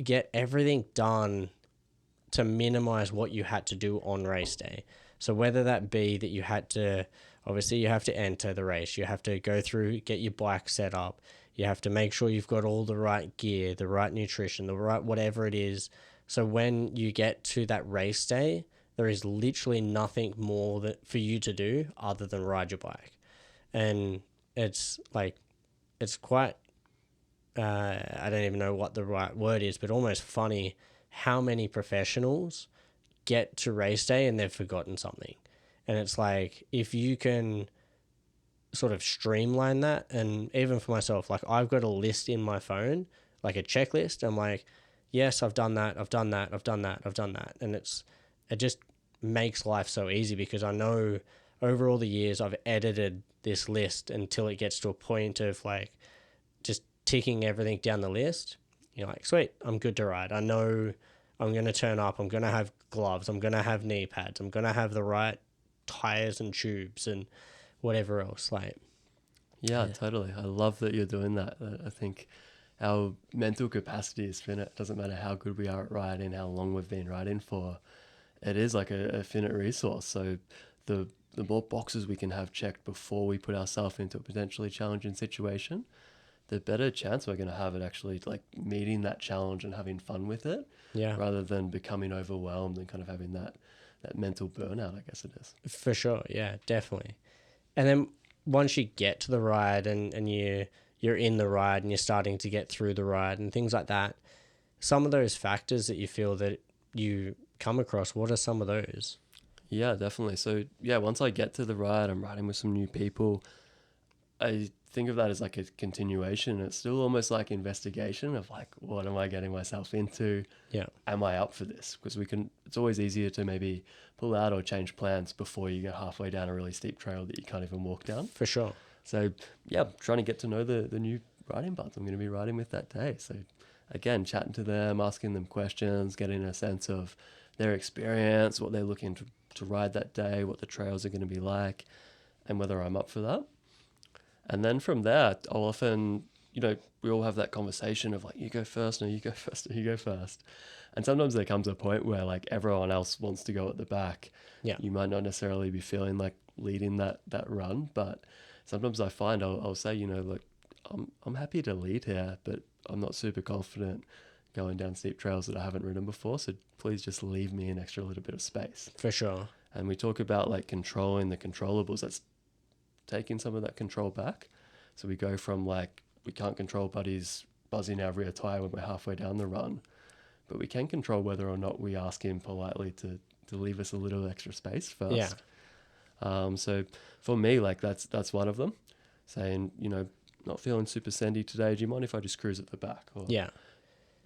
get everything done to minimize what you had to do on race day. So whether that be that you had to, obviously you have to enter the race, you have to go through, get your bike set up, you have to make sure you've got all the right gear, the right nutrition, the right whatever it is. So when you get to that race day, there is literally nothing more for you to do other than ride your bike. And it's like, it's quite, I don't even know what the right word is, but almost funny how many professionals get to race day and they've forgotten something. And it's like, if you can sort of streamline that, and even for myself, like I've got a list in my phone, like a checklist. I'm like, yes, I've done that, I've done that, I've done that, I've done that. And it just makes life so easy because I know over all the years I've edited this list until it gets to a point of like just ticking everything down the list. You're like, sweet, I'm good to ride. I know I'm going to turn up, I'm going to have gloves, I'm going to have knee pads, I'm going to have the right tires and tubes and whatever else. Like, Yeah, totally. I love that you're doing that. I think our mental capacity is finite. It doesn't matter how good we are at riding, how long we've been riding for. It is like a finite resource. So the more boxes we can have checked before we put ourselves into a potentially challenging situation, the better chance we're going to have at actually like meeting that challenge and having fun with it, yeah, rather than becoming overwhelmed and kind of having that mental burnout, I guess it is. for sure. Yeah, definitely. And then once you get to the ride and you're in the ride and you're starting to get through the ride and things like that, some of those factors that you feel that you come across, what are some of those? Yeah, definitely. So yeah, once I get to the ride, I'm riding with some new people. I think of that as like a continuation. It's still almost like investigation of like, what am I getting myself into? Yeah, Am I up for this? Because it's always easier to maybe pull out or change plans before you get halfway down a really steep trail that you can't even walk down. for sure. So yeah, trying to get to know the new riding buds I'm going to be riding with that day. So again, chatting to them, asking them questions, getting a sense of their experience, what they're looking to ride that day, what the trails are going to be like, and whether I'm up for that. And then from there, I'll often, we all have that conversation of like, you go first, no, you go first, no, you go first. And sometimes there comes a point where like everyone else wants to go at the back. Yeah. You might not necessarily be feeling like leading that run, but sometimes I find I'll say, look, I'm happy to lead here, but I'm not super confident going down steep trails that I haven't ridden before. So please just leave me an extra little bit of space. For sure. And we talk about like controlling the controllables. That's taking some of that control back. So we go from like, we can't control buddies buzzing our rear tire when we're halfway down the run, but we can control whether or not we ask him politely to leave us a little extra space first. Yeah. So for me, like that's one of them, saying, not feeling super sandy today. Do you mind if I just cruise at the back? Or, Yeah.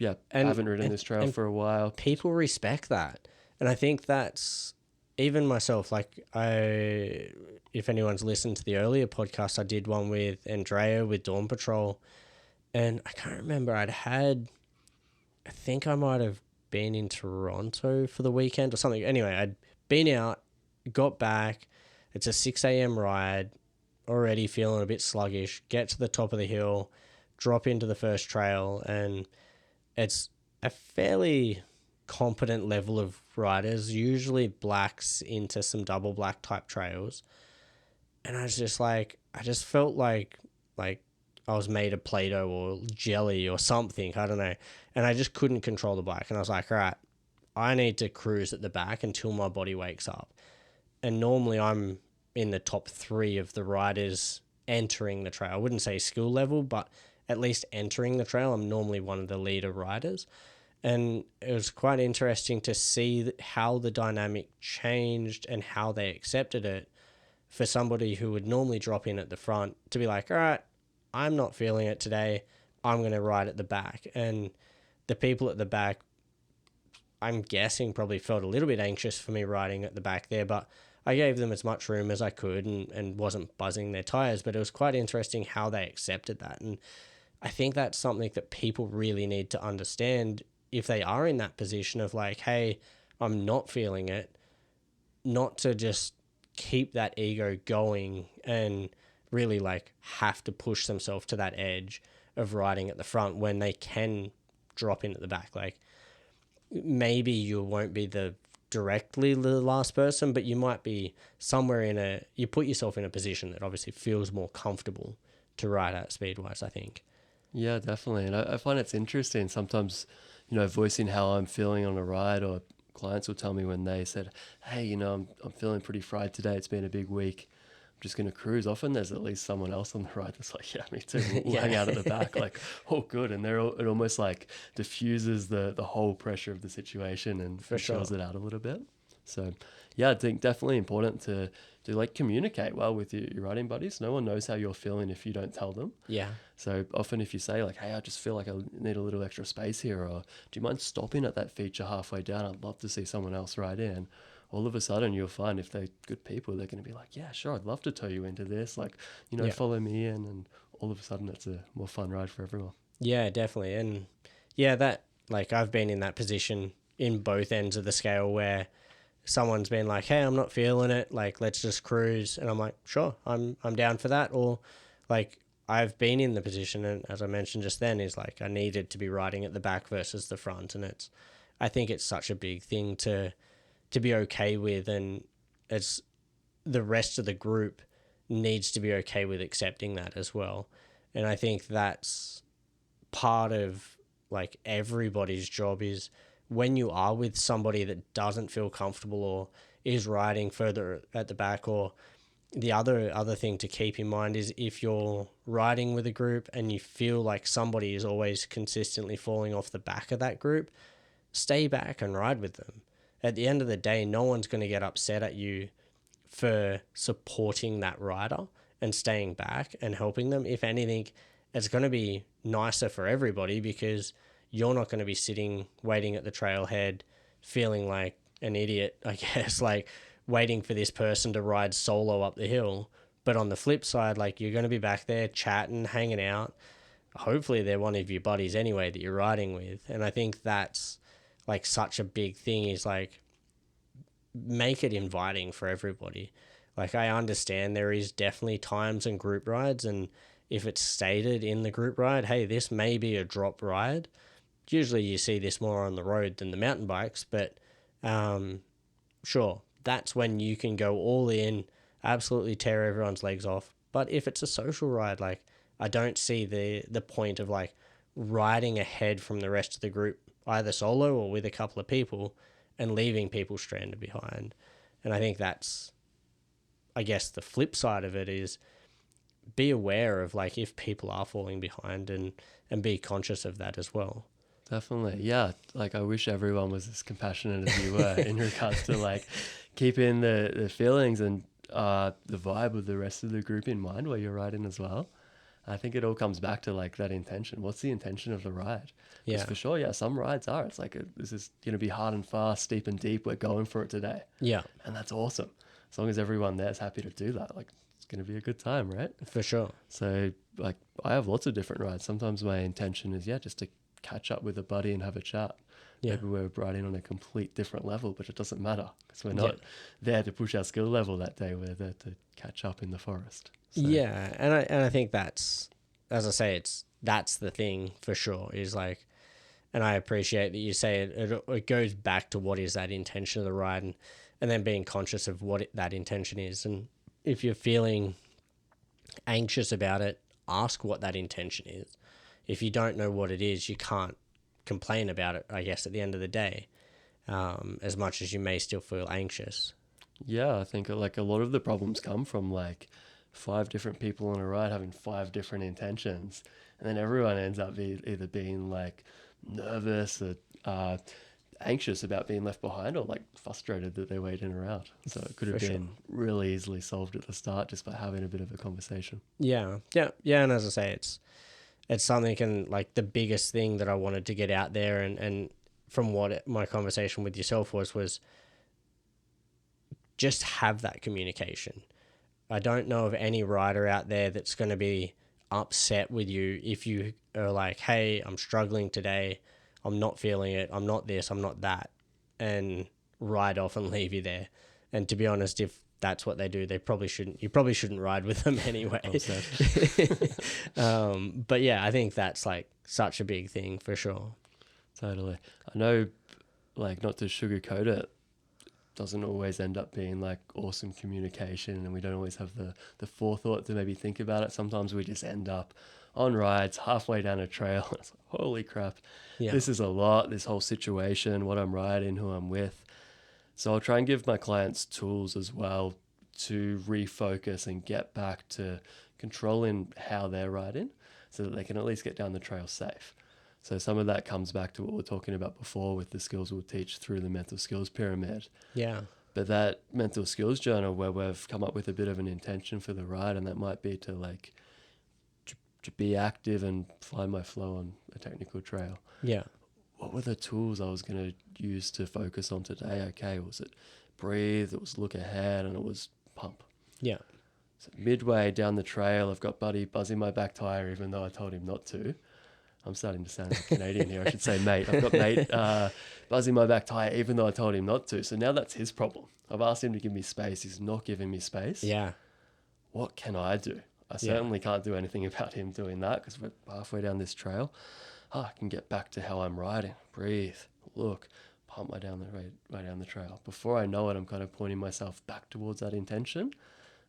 I haven't ridden this trail for a while. People respect that. And I think that's even myself, like if anyone's listened to the earlier podcast, I did one with Andrea with Dawn Patrol, and I can't remember, I think I might have been in Toronto for the weekend or something. Anyway, I'd been out, got back, it's a 6 a.m. ride, already feeling a bit sluggish, get to the top of the hill, drop into the first trail, and it's a fairly competent level of riders, usually blacks into some double black type trails. And I was just like, I just felt like I was made of Play-Doh or jelly or something, I don't know. And I just couldn't control the bike. And I was like, all right, I need to cruise at the back until my body wakes up. And normally I'm in the top 3 of the riders entering the trail. I wouldn't say skill level, but at least entering the trail. I'm normally one of the leader riders. And it was quite interesting to see how the dynamic changed and how they accepted it for somebody who would normally drop in at the front to be like, all right, I'm not feeling it today. I'm going to ride at the back. And the people at the back, I'm guessing, probably felt a little bit anxious for me riding at the back there, but I gave them as much room as I could and wasn't buzzing their tires. But it was quite interesting how they accepted that. And I think that's something that people really need to understand if they are in that position of like, hey, I'm not feeling it, not to just keep that ego going and really like have to push themselves to that edge of riding at the front when they can drop in at the back. Like maybe you won't be directly the last person, but you might be somewhere you put yourself in a position that obviously feels more comfortable to ride at speed-wise, I think. Yeah, definitely. And I find it's interesting sometimes, voicing how I'm feeling on a ride, or clients will tell me when they said, hey, I'm feeling pretty fried today. It's been a big week. I'm just going to cruise. Often there's at least someone else on the ride that's like, yeah, me too. We'll hang out at the back. Like, oh, good. And it almost like diffuses the whole pressure of the situation and chills it out a little bit. So yeah, I think definitely important to like communicate well with your riding buddies. No one knows how you're feeling if you don't tell them. Yeah. So often if you say like, hey, I just feel like I need a little extra space here, or do you mind stopping at that feature halfway down? I'd love to see someone else ride in. All of a sudden you'll find if they're good people, they're going to be like, yeah, sure, I'd love to tow you into this. Like, Yeah. follow me in. And all of a sudden it's a more fun ride for everyone. Yeah, definitely. And yeah, that, like, I've been in that position in both ends of the scale where someone's been like, hey, I'm not feeling it, like, let's just cruise. And I'm like, sure, I'm down for that. Or like, I've been in the position, and as I mentioned just then, is like I needed to be riding at the back versus the front. And I think it's such a big thing to be okay with. And it's the rest of the group needs to be okay with accepting that as well. And I think that's part of like everybody's job, is when you are with somebody that doesn't feel comfortable or is riding further at the back. Or the other thing to keep in mind is if you're riding with a group and you feel like somebody is always consistently falling off the back of that group, stay back and ride with them. At the end of the day, no one's going to get upset at you for supporting that rider and staying back and helping them. If anything, it's going to be nicer for everybody, because you're not going to be sitting waiting at the trailhead feeling like an idiot, I guess, like waiting for this person to ride solo up the hill. But on the flip side, like, you're going to be back there chatting, hanging out. Hopefully they're one of your buddies anyway that you're riding with. And I think that's like such a big thing, is like, make it inviting for everybody. Like, I understand there is definitely times in group rides, and if it's stated in the group ride, hey, this may be a drop ride, usually you see this more on the road than the mountain bikes, but sure, that's when you can go all in, absolutely tear everyone's legs off. But if it's a social ride, like, I don't see the point of like riding ahead from the rest of the group, either solo or with a couple of people, and leaving people stranded behind. And I think that's, I guess, the flip side of it is be aware of like if people are falling behind, and be conscious of that as well. Definitely. Yeah. Like, I wish everyone was as compassionate as you were in regards to like keeping the feelings and the vibe of the rest of the group in mind while you're riding as well. I think it all comes back to like that intention. What's the intention of the ride? Because Yeah. for sure, yeah, some rides are. It's like, this is going to be hard and fast, steep and deep. We're going for it today. Yeah, And that's awesome. As long as everyone there is happy to do that, like, it's going to be a good time, right? for sure. So, like, I have lots of different rides. Sometimes my intention is, yeah, just to catch up with a buddy and have a chat. Yeah. Maybe we're riding on a complete different level, but it doesn't matter because we're not there to push our skill level that day. We're there to catch up in the forest. So. Yeah, and I think that's, as I say, that's the thing for sure, is like, and I appreciate that you say it goes back to what is that intention of the ride, and then being conscious of what that intention is. And if you're feeling anxious about it, ask what that intention is. If you don't know what it is, you can't complain about it, I guess, at the end of the day, as much as you may still feel anxious. Yeah, I think like a lot of the problems come from like 5 different people on a ride having 5 different intentions, and then everyone ends up either being like nervous or anxious about being left behind, or like frustrated that they're waiting around. So it could have been really easily solved at the start just by having a bit of a conversation. Yeah. And as I say, it's something, and like the biggest thing that I wanted to get out there, and from what my conversation with yourself was just have that communication. I don't know of any rider out there that's going to be upset with you if you are like, hey, I'm struggling today, I'm not feeling it, I'm not this, I'm not that, and ride off and leave you there. And to be honest, if that's what they do, you probably shouldn't ride with them anyway. But yeah, I think that's like such a big thing for sure. Totally. I know, like, not to sugarcoat it, doesn't always end up being like awesome communication, and we don't always have the forethought to maybe think about it. Sometimes we just end up on rides halfway down a trail and it's like, holy crap, this is a lot, this whole situation, what I'm riding, who I'm with. So I'll try and give my clients tools as well to refocus and get back to controlling how they're riding so that they can at least get down the trail safe. So some of that comes back to what we were talking about before with the skills we'll teach through the mental skills pyramid. Yeah. But that mental skills journal where we've come up with a bit of an intention for the ride, and that might be to like to be active and find my flow on a technical trail. Yeah. What were the tools I was going to use to focus on today? Okay, was it breathe? It was look ahead, and it was pump. Yeah. So midway down the trail, I've got Buddy buzzing my back tire, even though I told him not to. I'm starting to sound like Canadian here. I should say mate. I've got mate buzzing my back tire, even though I told him not to. So now that's his problem. I've asked him to give me space. He's not giving me space. Yeah. What can I do? I certainly can't do anything about him doing that because we're halfway down this trail. I can get back to how I'm riding. Breathe, look, pump way down the trail. Before I know it, I'm kind of pointing myself back towards that intention.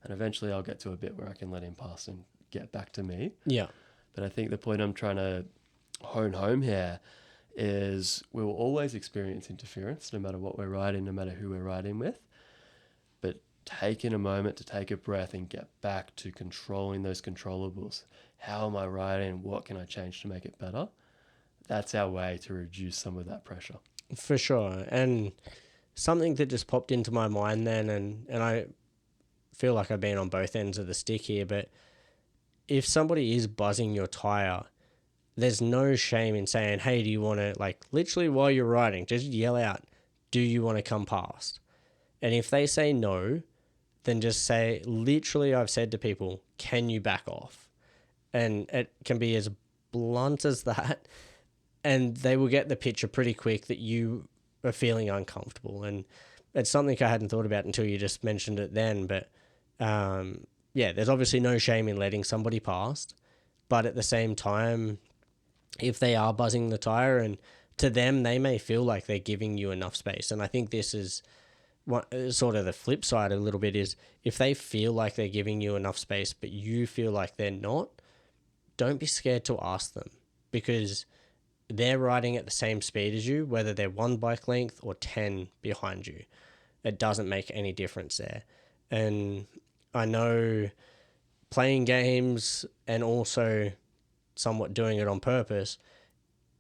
And eventually I'll get to a bit where I can let him pass and get back to me. Yeah. But I think the point I'm trying to hone home here is we will always experience interference, no matter what we're riding, no matter who we're riding with. But taking a moment to take a breath and get back to controlling those controllables. How am I riding? What can I change to make it better? That's our way to reduce some of that pressure. For sure. And something that just popped into my mind then, and I feel like I've been on both ends of the stick here, but if somebody is buzzing your tire, there's no shame in saying, hey, do you want to, like, literally while you're riding, just yell out, do you want to come past? And if they say no, then just say, literally, I've said to people, can you back off? And it can be as blunt as that. And they will get the picture pretty quick that you are feeling uncomfortable. And it's something I hadn't thought about until you just mentioned it then. But there's obviously no shame in letting somebody past. But at the same time, if they are buzzing the tire, and to them, they may feel like they're giving you enough space. And I think this is sort of the flip side a little bit, is if they feel like they're giving you enough space, but you feel like they're not, don't be scared to ask them, because they're riding at the same speed as you, whether they're 1 bike length or 10 behind you. It doesn't make any difference there. And I know playing games and also somewhat doing it on purpose,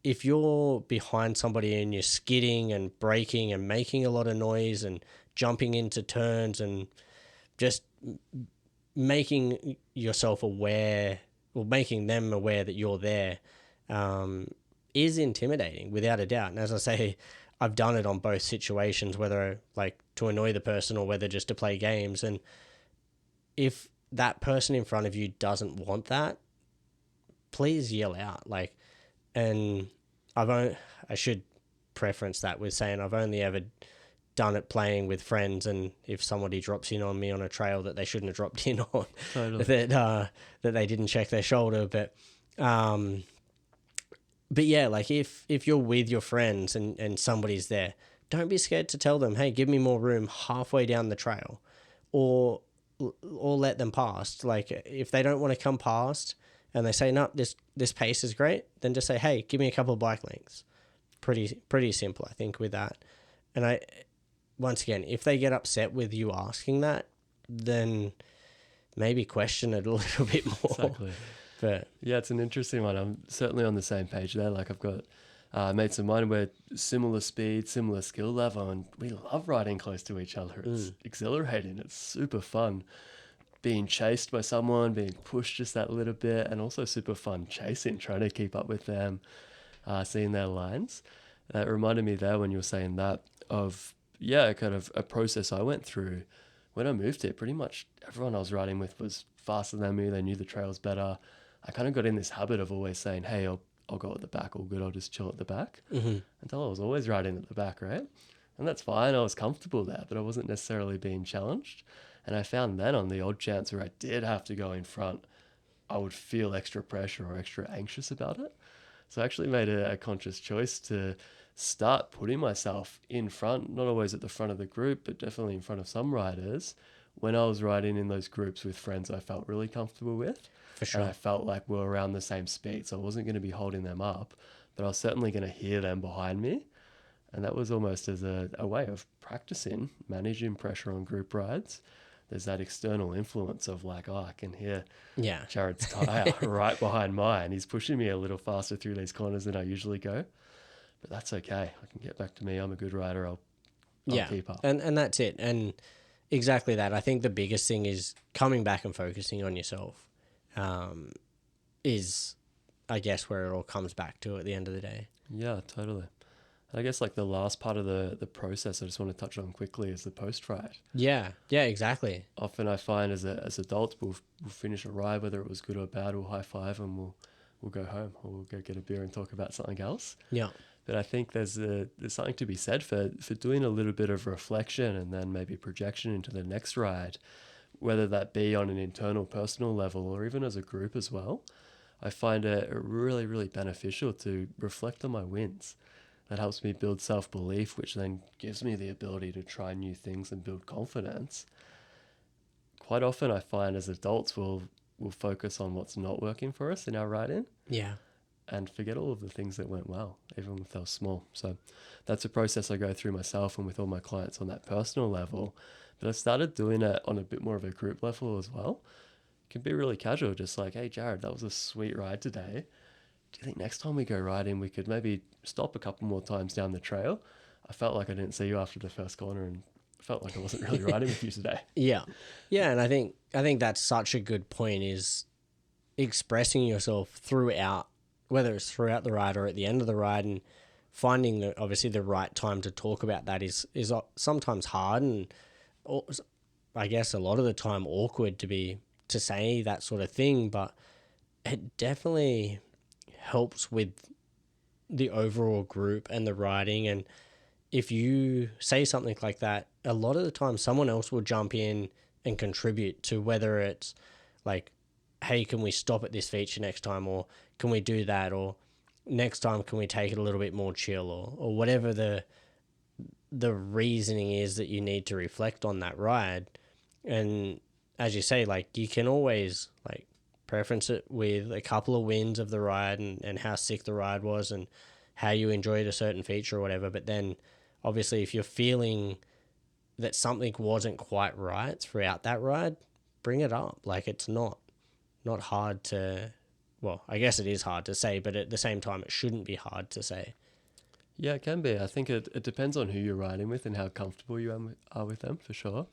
if you're behind somebody and you're skidding and braking and making a lot of noise and jumping into turns and just making yourself aware, or making them aware that you're there, is intimidating without a doubt. And as I say, I've done it on both situations, whether like to annoy the person or whether just to play games. And if that person in front of you doesn't want that, please yell out. Like, and I should preference that with saying I've only ever done it playing with friends, and if somebody drops in on me on a trail that they shouldn't have dropped in on, totally. that they didn't check their shoulder. But yeah, like if you're with your friends and somebody's there, don't be scared to tell them, hey, give me more room halfway down the trail, or let them pass. Like if they don't want to come past and they say, no, this pace is great, then just say, hey, give me a couple of bike lengths. Pretty simple, I think, with that. And once again, if they get upset with you asking that, then maybe question it a little bit more. Exactly. But yeah, it's an interesting one. I'm certainly on the same page there. Like I've got mates of mine where similar speed, similar skill level, and we love riding close to each other. It's exhilarating. It's super fun being chased by someone, being pushed just that little bit, and also super fun chasing, trying to keep up with them, seeing their lines. That reminded me there when you were saying that of, kind of a process I went through when I moved here. Pretty much everyone I was riding with was faster than me. They knew the trails better. I kind of got in this habit of always saying, hey, I'll go at the back, all good, I'll just chill at the back. Until I was always riding at the back, right? And that's fine, I was comfortable there, but I wasn't necessarily being challenged. And I found then on the odd chance where I did have to go in front, I would feel extra pressure or extra anxious about it. So I actually made a conscious choice to start putting myself in front, not always at the front of the group, but definitely in front of some riders when I was riding in those groups with friends I felt really comfortable with. For sure. And I felt like we were around the same speed, so I wasn't going to be holding them up, but I was certainly going to hear them behind me. And that was almost as a way of practicing managing pressure on group rides. there's that external influence of like, oh, I can hear Yeah. Jared's tire right behind mine. He's pushing me a little faster through these corners than I usually go. But that's okay. I can get back to me. I'm a good rider. I'll Yeah. keep up. And that's it. And exactly that. I think the biggest thing is coming back and focusing on yourself. Is, I guess, where it all comes back to at the end of the day. Yeah, totally. And I guess like the last part of the process I just want to touch on quickly is the post ride. Yeah, exactly. Often I find as adults we'll finish a ride, whether it was good or bad, we'll high five and we'll go home or we'll go get a beer and talk about something else. Yeah. But I think there's something to be said for doing a little bit of reflection and then maybe projection into the next ride, whether that be on an internal personal level or even as a group as well. I find it really, really beneficial to reflect on my wins. That helps me build self-belief, which then gives me the ability to try new things and build confidence. Quite often I find as adults we'll focus on what's not working for us in our riding. Yeah. And forget all of the things that went well, even if they were small. So that's a process I go through myself and with all my clients on that personal level. But I've started doing it on a bit more of a group level as well. It can be really casual, just like, hey, Jared, that was a sweet ride today. Do you think next time we go riding, we could maybe stop a couple more times down the trail? I felt like I didn't see you after the first corner and felt like I wasn't really riding with you today. Yeah. Yeah, and I think that's such a good point, is expressing yourself throughout, whether it's throughout the ride or at the end of the ride, and finding obviously the right time to talk about that is sometimes hard, and I guess a lot of the time awkward to say that sort of thing, but it definitely helps with the overall group and the riding. And if you say something like that, a lot of the time someone else will jump in and contribute to, whether it's like, hey, can we stop at this feature next time, or can we do that, or next time can we take it a little bit more chill, or whatever the reasoning is that you need to reflect on that ride. And as you say, like, you can always like preference it with a couple of wins of the ride and how sick the ride was and how you enjoyed a certain feature or whatever. But then obviously if you're feeling that something wasn't quite right throughout that ride, bring it up. Like, it's not hard to, well, I guess it is hard to say, but at the same time it shouldn't be hard to say. Yeah, it can be. I think it depends on who you're riding with and how comfortable you are with them, for sure.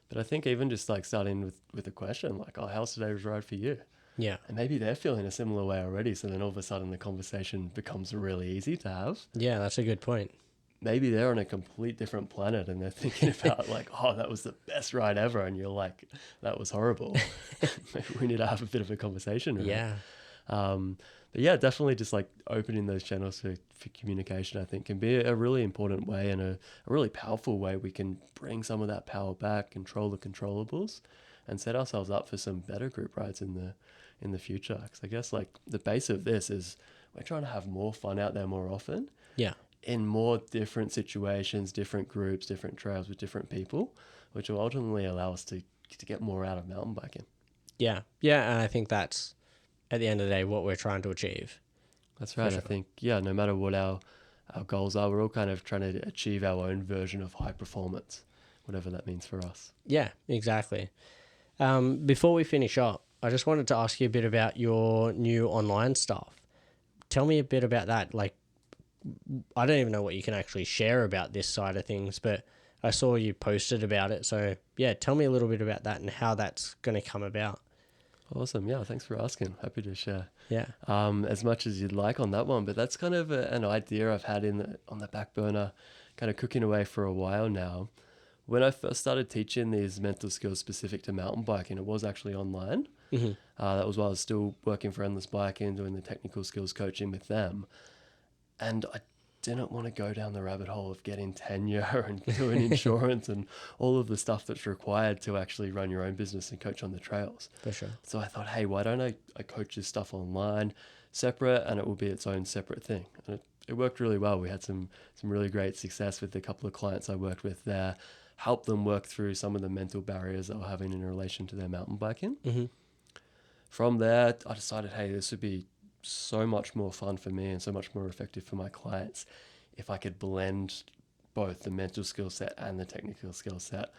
But I think even just like starting with a question like, oh, how's today's ride for you? Yeah. And maybe they're feeling a similar way already. So then all of a sudden the conversation becomes really easy to have. Yeah, that's a good point. Maybe they're on a complete different planet and they're thinking about like, oh, that was the best ride ever. And you're like, that was horrible. Maybe we need to have a bit of a conversation. Right? Yeah. But yeah, definitely just like opening those channels for communication, I think, can be a really important way and a really powerful way we can bring some of that power back, control the controllables, and set ourselves up for some better group rides in the future. Because I guess like the base of this is we're trying to have more fun out there more often. Yeah. In more different situations, different groups, different trails with different people, which will ultimately allow us to get more out of mountain biking. Yeah. Yeah, and I think that's, at the end of the day, what we're trying to achieve. That's right. Sure. I think, yeah, no matter what our goals are, we're all kind of trying to achieve our own version of high performance, whatever that means for us. Yeah, exactly. Before we finish up, I just wanted to ask you a bit about your new online stuff. Tell me a bit about that. Like, I don't even know what you can actually share about this side of things, but I saw you posted about it. So yeah, tell me a little bit about that and how that's going to come about. Awesome. Yeah, thanks for asking. Happy to share. Yeah. As much as you'd like on that one, but that's kind of an idea I've had on the back burner, kind of cooking away for a while now. When I first started teaching these mental skills specific to mountain biking, it was actually online. Mm-hmm. That was while I was still working for Endless Biking, doing the technical skills coaching with them. And I didn't want to go down the rabbit hole of getting tenure and doing insurance and all of the stuff that's required to actually run your own business and coach on the trails. For sure. So I thought, hey, why don't I coach this stuff online, separate, and it will be its own separate thing. And it worked really well. We had some really great success with a couple of clients I worked with there, helped them work through some of the mental barriers they were having in relation to their mountain biking. Mm-hmm. From there, I decided, hey, this would be so much more fun for me and so much more effective for my clients if I could blend both the mental skill set and the technical skill set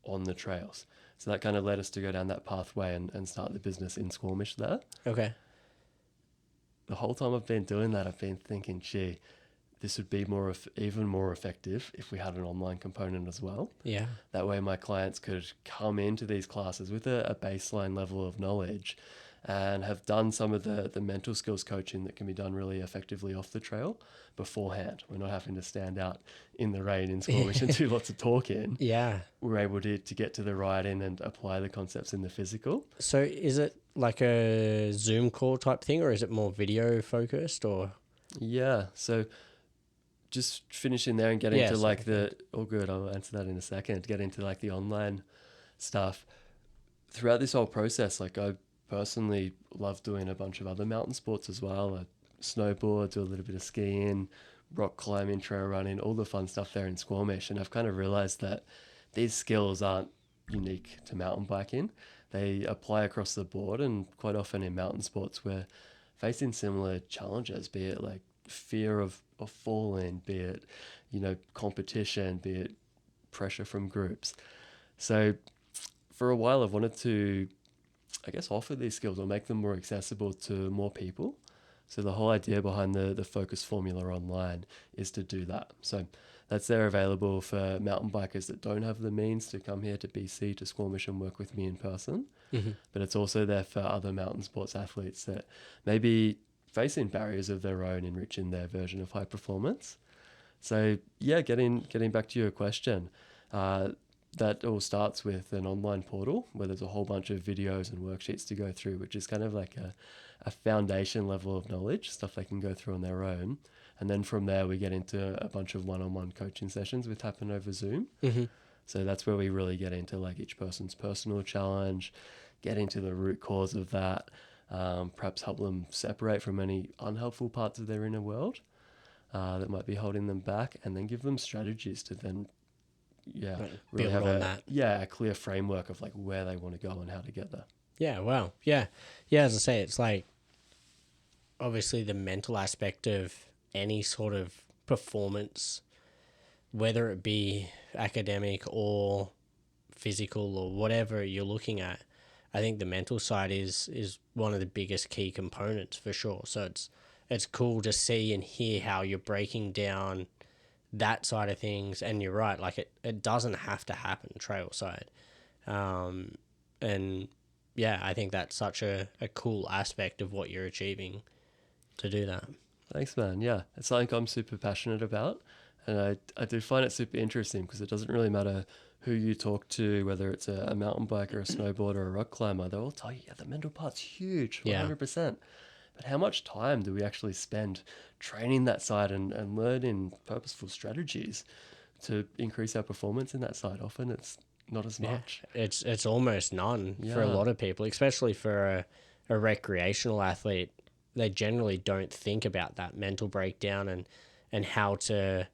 on the trails. So that kind of led us to go down that pathway and start the business in Squamish there. Okay. The whole time I've been doing that, I've been thinking, gee, this would be even more effective if we had an online component as well. Yeah. That way my clients could come into these classes with a baseline level of knowledge and have done some of the mental skills coaching that can be done really effectively off the trail beforehand. We're not having to stand out in the rain in Squamish and do lots of talking. Yeah. We're able to get to the riding and apply the concepts in the physical. So is it like a Zoom call type thing, or is it more video focused, or? Yeah. So just finishing there and getting to like all good, I'll answer that in a second, get into like the online stuff. Throughout this whole process, like I personally love doing a bunch of other mountain sports as well. I snowboard, do a little bit of skiing, rock climbing, trail running, all the fun stuff there in Squamish. And I've kind of realized that these skills aren't unique to mountain biking. They apply across the board, and quite often in mountain sports we're facing similar challenges, be it like fear of falling, be it, competition, be it pressure from groups. So for a while I've wanted to, I guess, offer these skills or make them more accessible to more people. So the whole idea behind the focus formula online is to do that. So that's there available for mountain bikers that don't have the means to come here to BC, to Squamish, and work with me in person. Mm-hmm. But it's also there for other mountain sports athletes that maybe facing barriers of their own in reaching their version of high performance. So yeah, getting back to your question, that all starts with an online portal where there's a whole bunch of videos and worksheets to go through, which is kind of like a foundation level of knowledge, stuff they can go through on their own. And then from there, we get into a bunch of one-on-one coaching sessions which happen over Zoom. Mm-hmm. So that's where we really get into like each person's personal challenge, get into the root cause of that, perhaps help them separate from any unhelpful parts of their inner world that might be holding them back, and then give them strategies to then really have a clear framework of like where they want to go and how to get there. Yeah, wow. Yeah. As I say, it's like obviously the mental aspect of any sort of performance, whether it be academic or physical or whatever you're looking at. I think the mental side is one of the biggest key components for sure. So it's cool to see and hear how you're breaking down that side of things. And you're right, like it doesn't have to happen trail side. And yeah, I think that's such a cool aspect of what you're achieving to do that. Thanks, man. Yeah, it's something I'm super passionate about. And I do find it super interesting because it doesn't really matter who you talk to, whether it's a mountain biker, a snowboarder, or a rock climber. They'll all tell you, the mental part's huge, 100%. Yeah. But how much time do we actually spend training that side and learning purposeful strategies to increase our performance in that side? Often it's not as much. It's almost none for a lot of people, especially for a recreational athlete. They generally don't think about that mental breakdown and how to,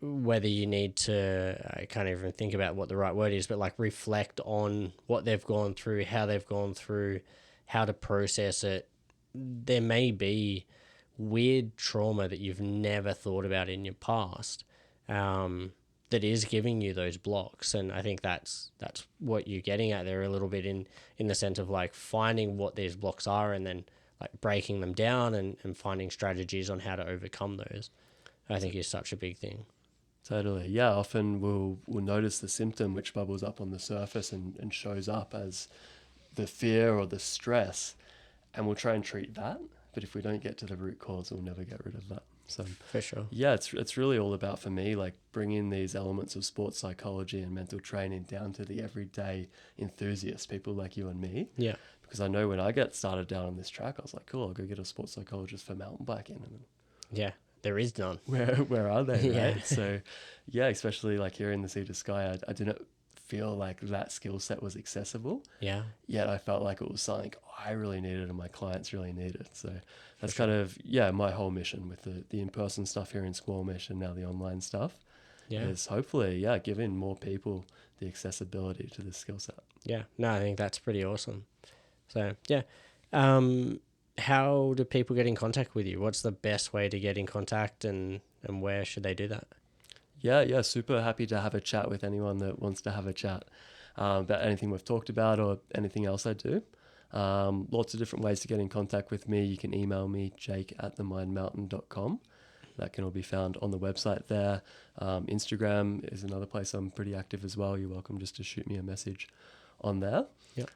whether you need to, I can't even think about what the right word is, but like reflect on what they've gone through, how they've gone through, how to process it. There may be weird trauma that you've never thought about in your past that is giving you those blocks. And I think that's what you're getting at there a little bit in the sense of like finding what these blocks are and then like breaking them down and finding strategies on how to overcome those, I think is such a big thing. Totally. Yeah, often we'll notice the symptom which bubbles up on the surface and shows up as the fear or the stress, and we'll try and treat that. But if we don't get to the root cause, we'll never get rid of that. So for sure. Yeah, it's really all about, for me, like bringing these elements of sports psychology and mental training down to the everyday enthusiast, people like you and me. Yeah. Because I know when I get started down on this track, I was like, cool, I'll go get a sports psychologist for mountain biking. And yeah, there is none. Where are they, right? Yeah. So, yeah, especially like here in the Sea to Sky, I didn't feel like that skill set was accessible. Yeah. Yet I felt like it was something I really needed and my clients really needed. So that's kind of, my whole mission with the in-person stuff here in Squamish and now the online stuff is hopefully, giving more people the accessibility to this skill set. Yeah. No, I think that's pretty awesome. So, yeah. How do people get in contact with you? What's the best way to get in contact and where should they do that? Yeah, super happy to have a chat with anyone that wants to have a chat. about anything we've talked about or anything else I do. Lots of different ways to get in contact with me. You can email me, jake@themindmountain.com. That can all be found on the website there. Instagram is another place I'm pretty active as well. You're welcome just to shoot me a message on there. Yep.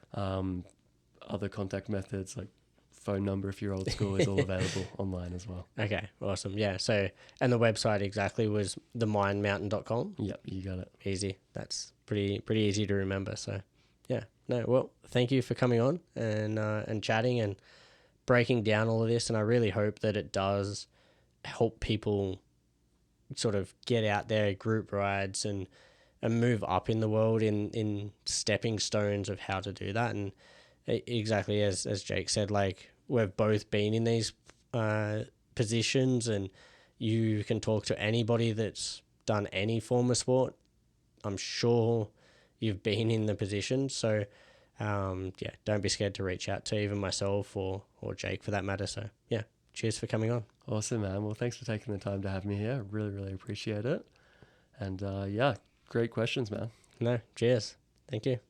Other contact methods like phone number, if you're old school, is all available online as well. Okay, awesome. Yeah, so, and the website exactly was themindmountain.com? Yep, you got it. Easy. That's pretty easy to remember. So, yeah. No, well, thank you for coming on and chatting and breaking down all of this. And I really hope that it does help people sort of get out there, group rides, and move up in the world in stepping stones of how to do that. And exactly as Jake said, like, we've both been in these positions, and you can talk to anybody that's done any form of sport. I'm sure you've been in the position. So, yeah, don't be scared to reach out to even myself or Jake for that matter. So, yeah, cheers for coming on. Awesome, man. Well, thanks for taking the time to have me here. I really, really appreciate it. And yeah, great questions, man. No, cheers. Thank you.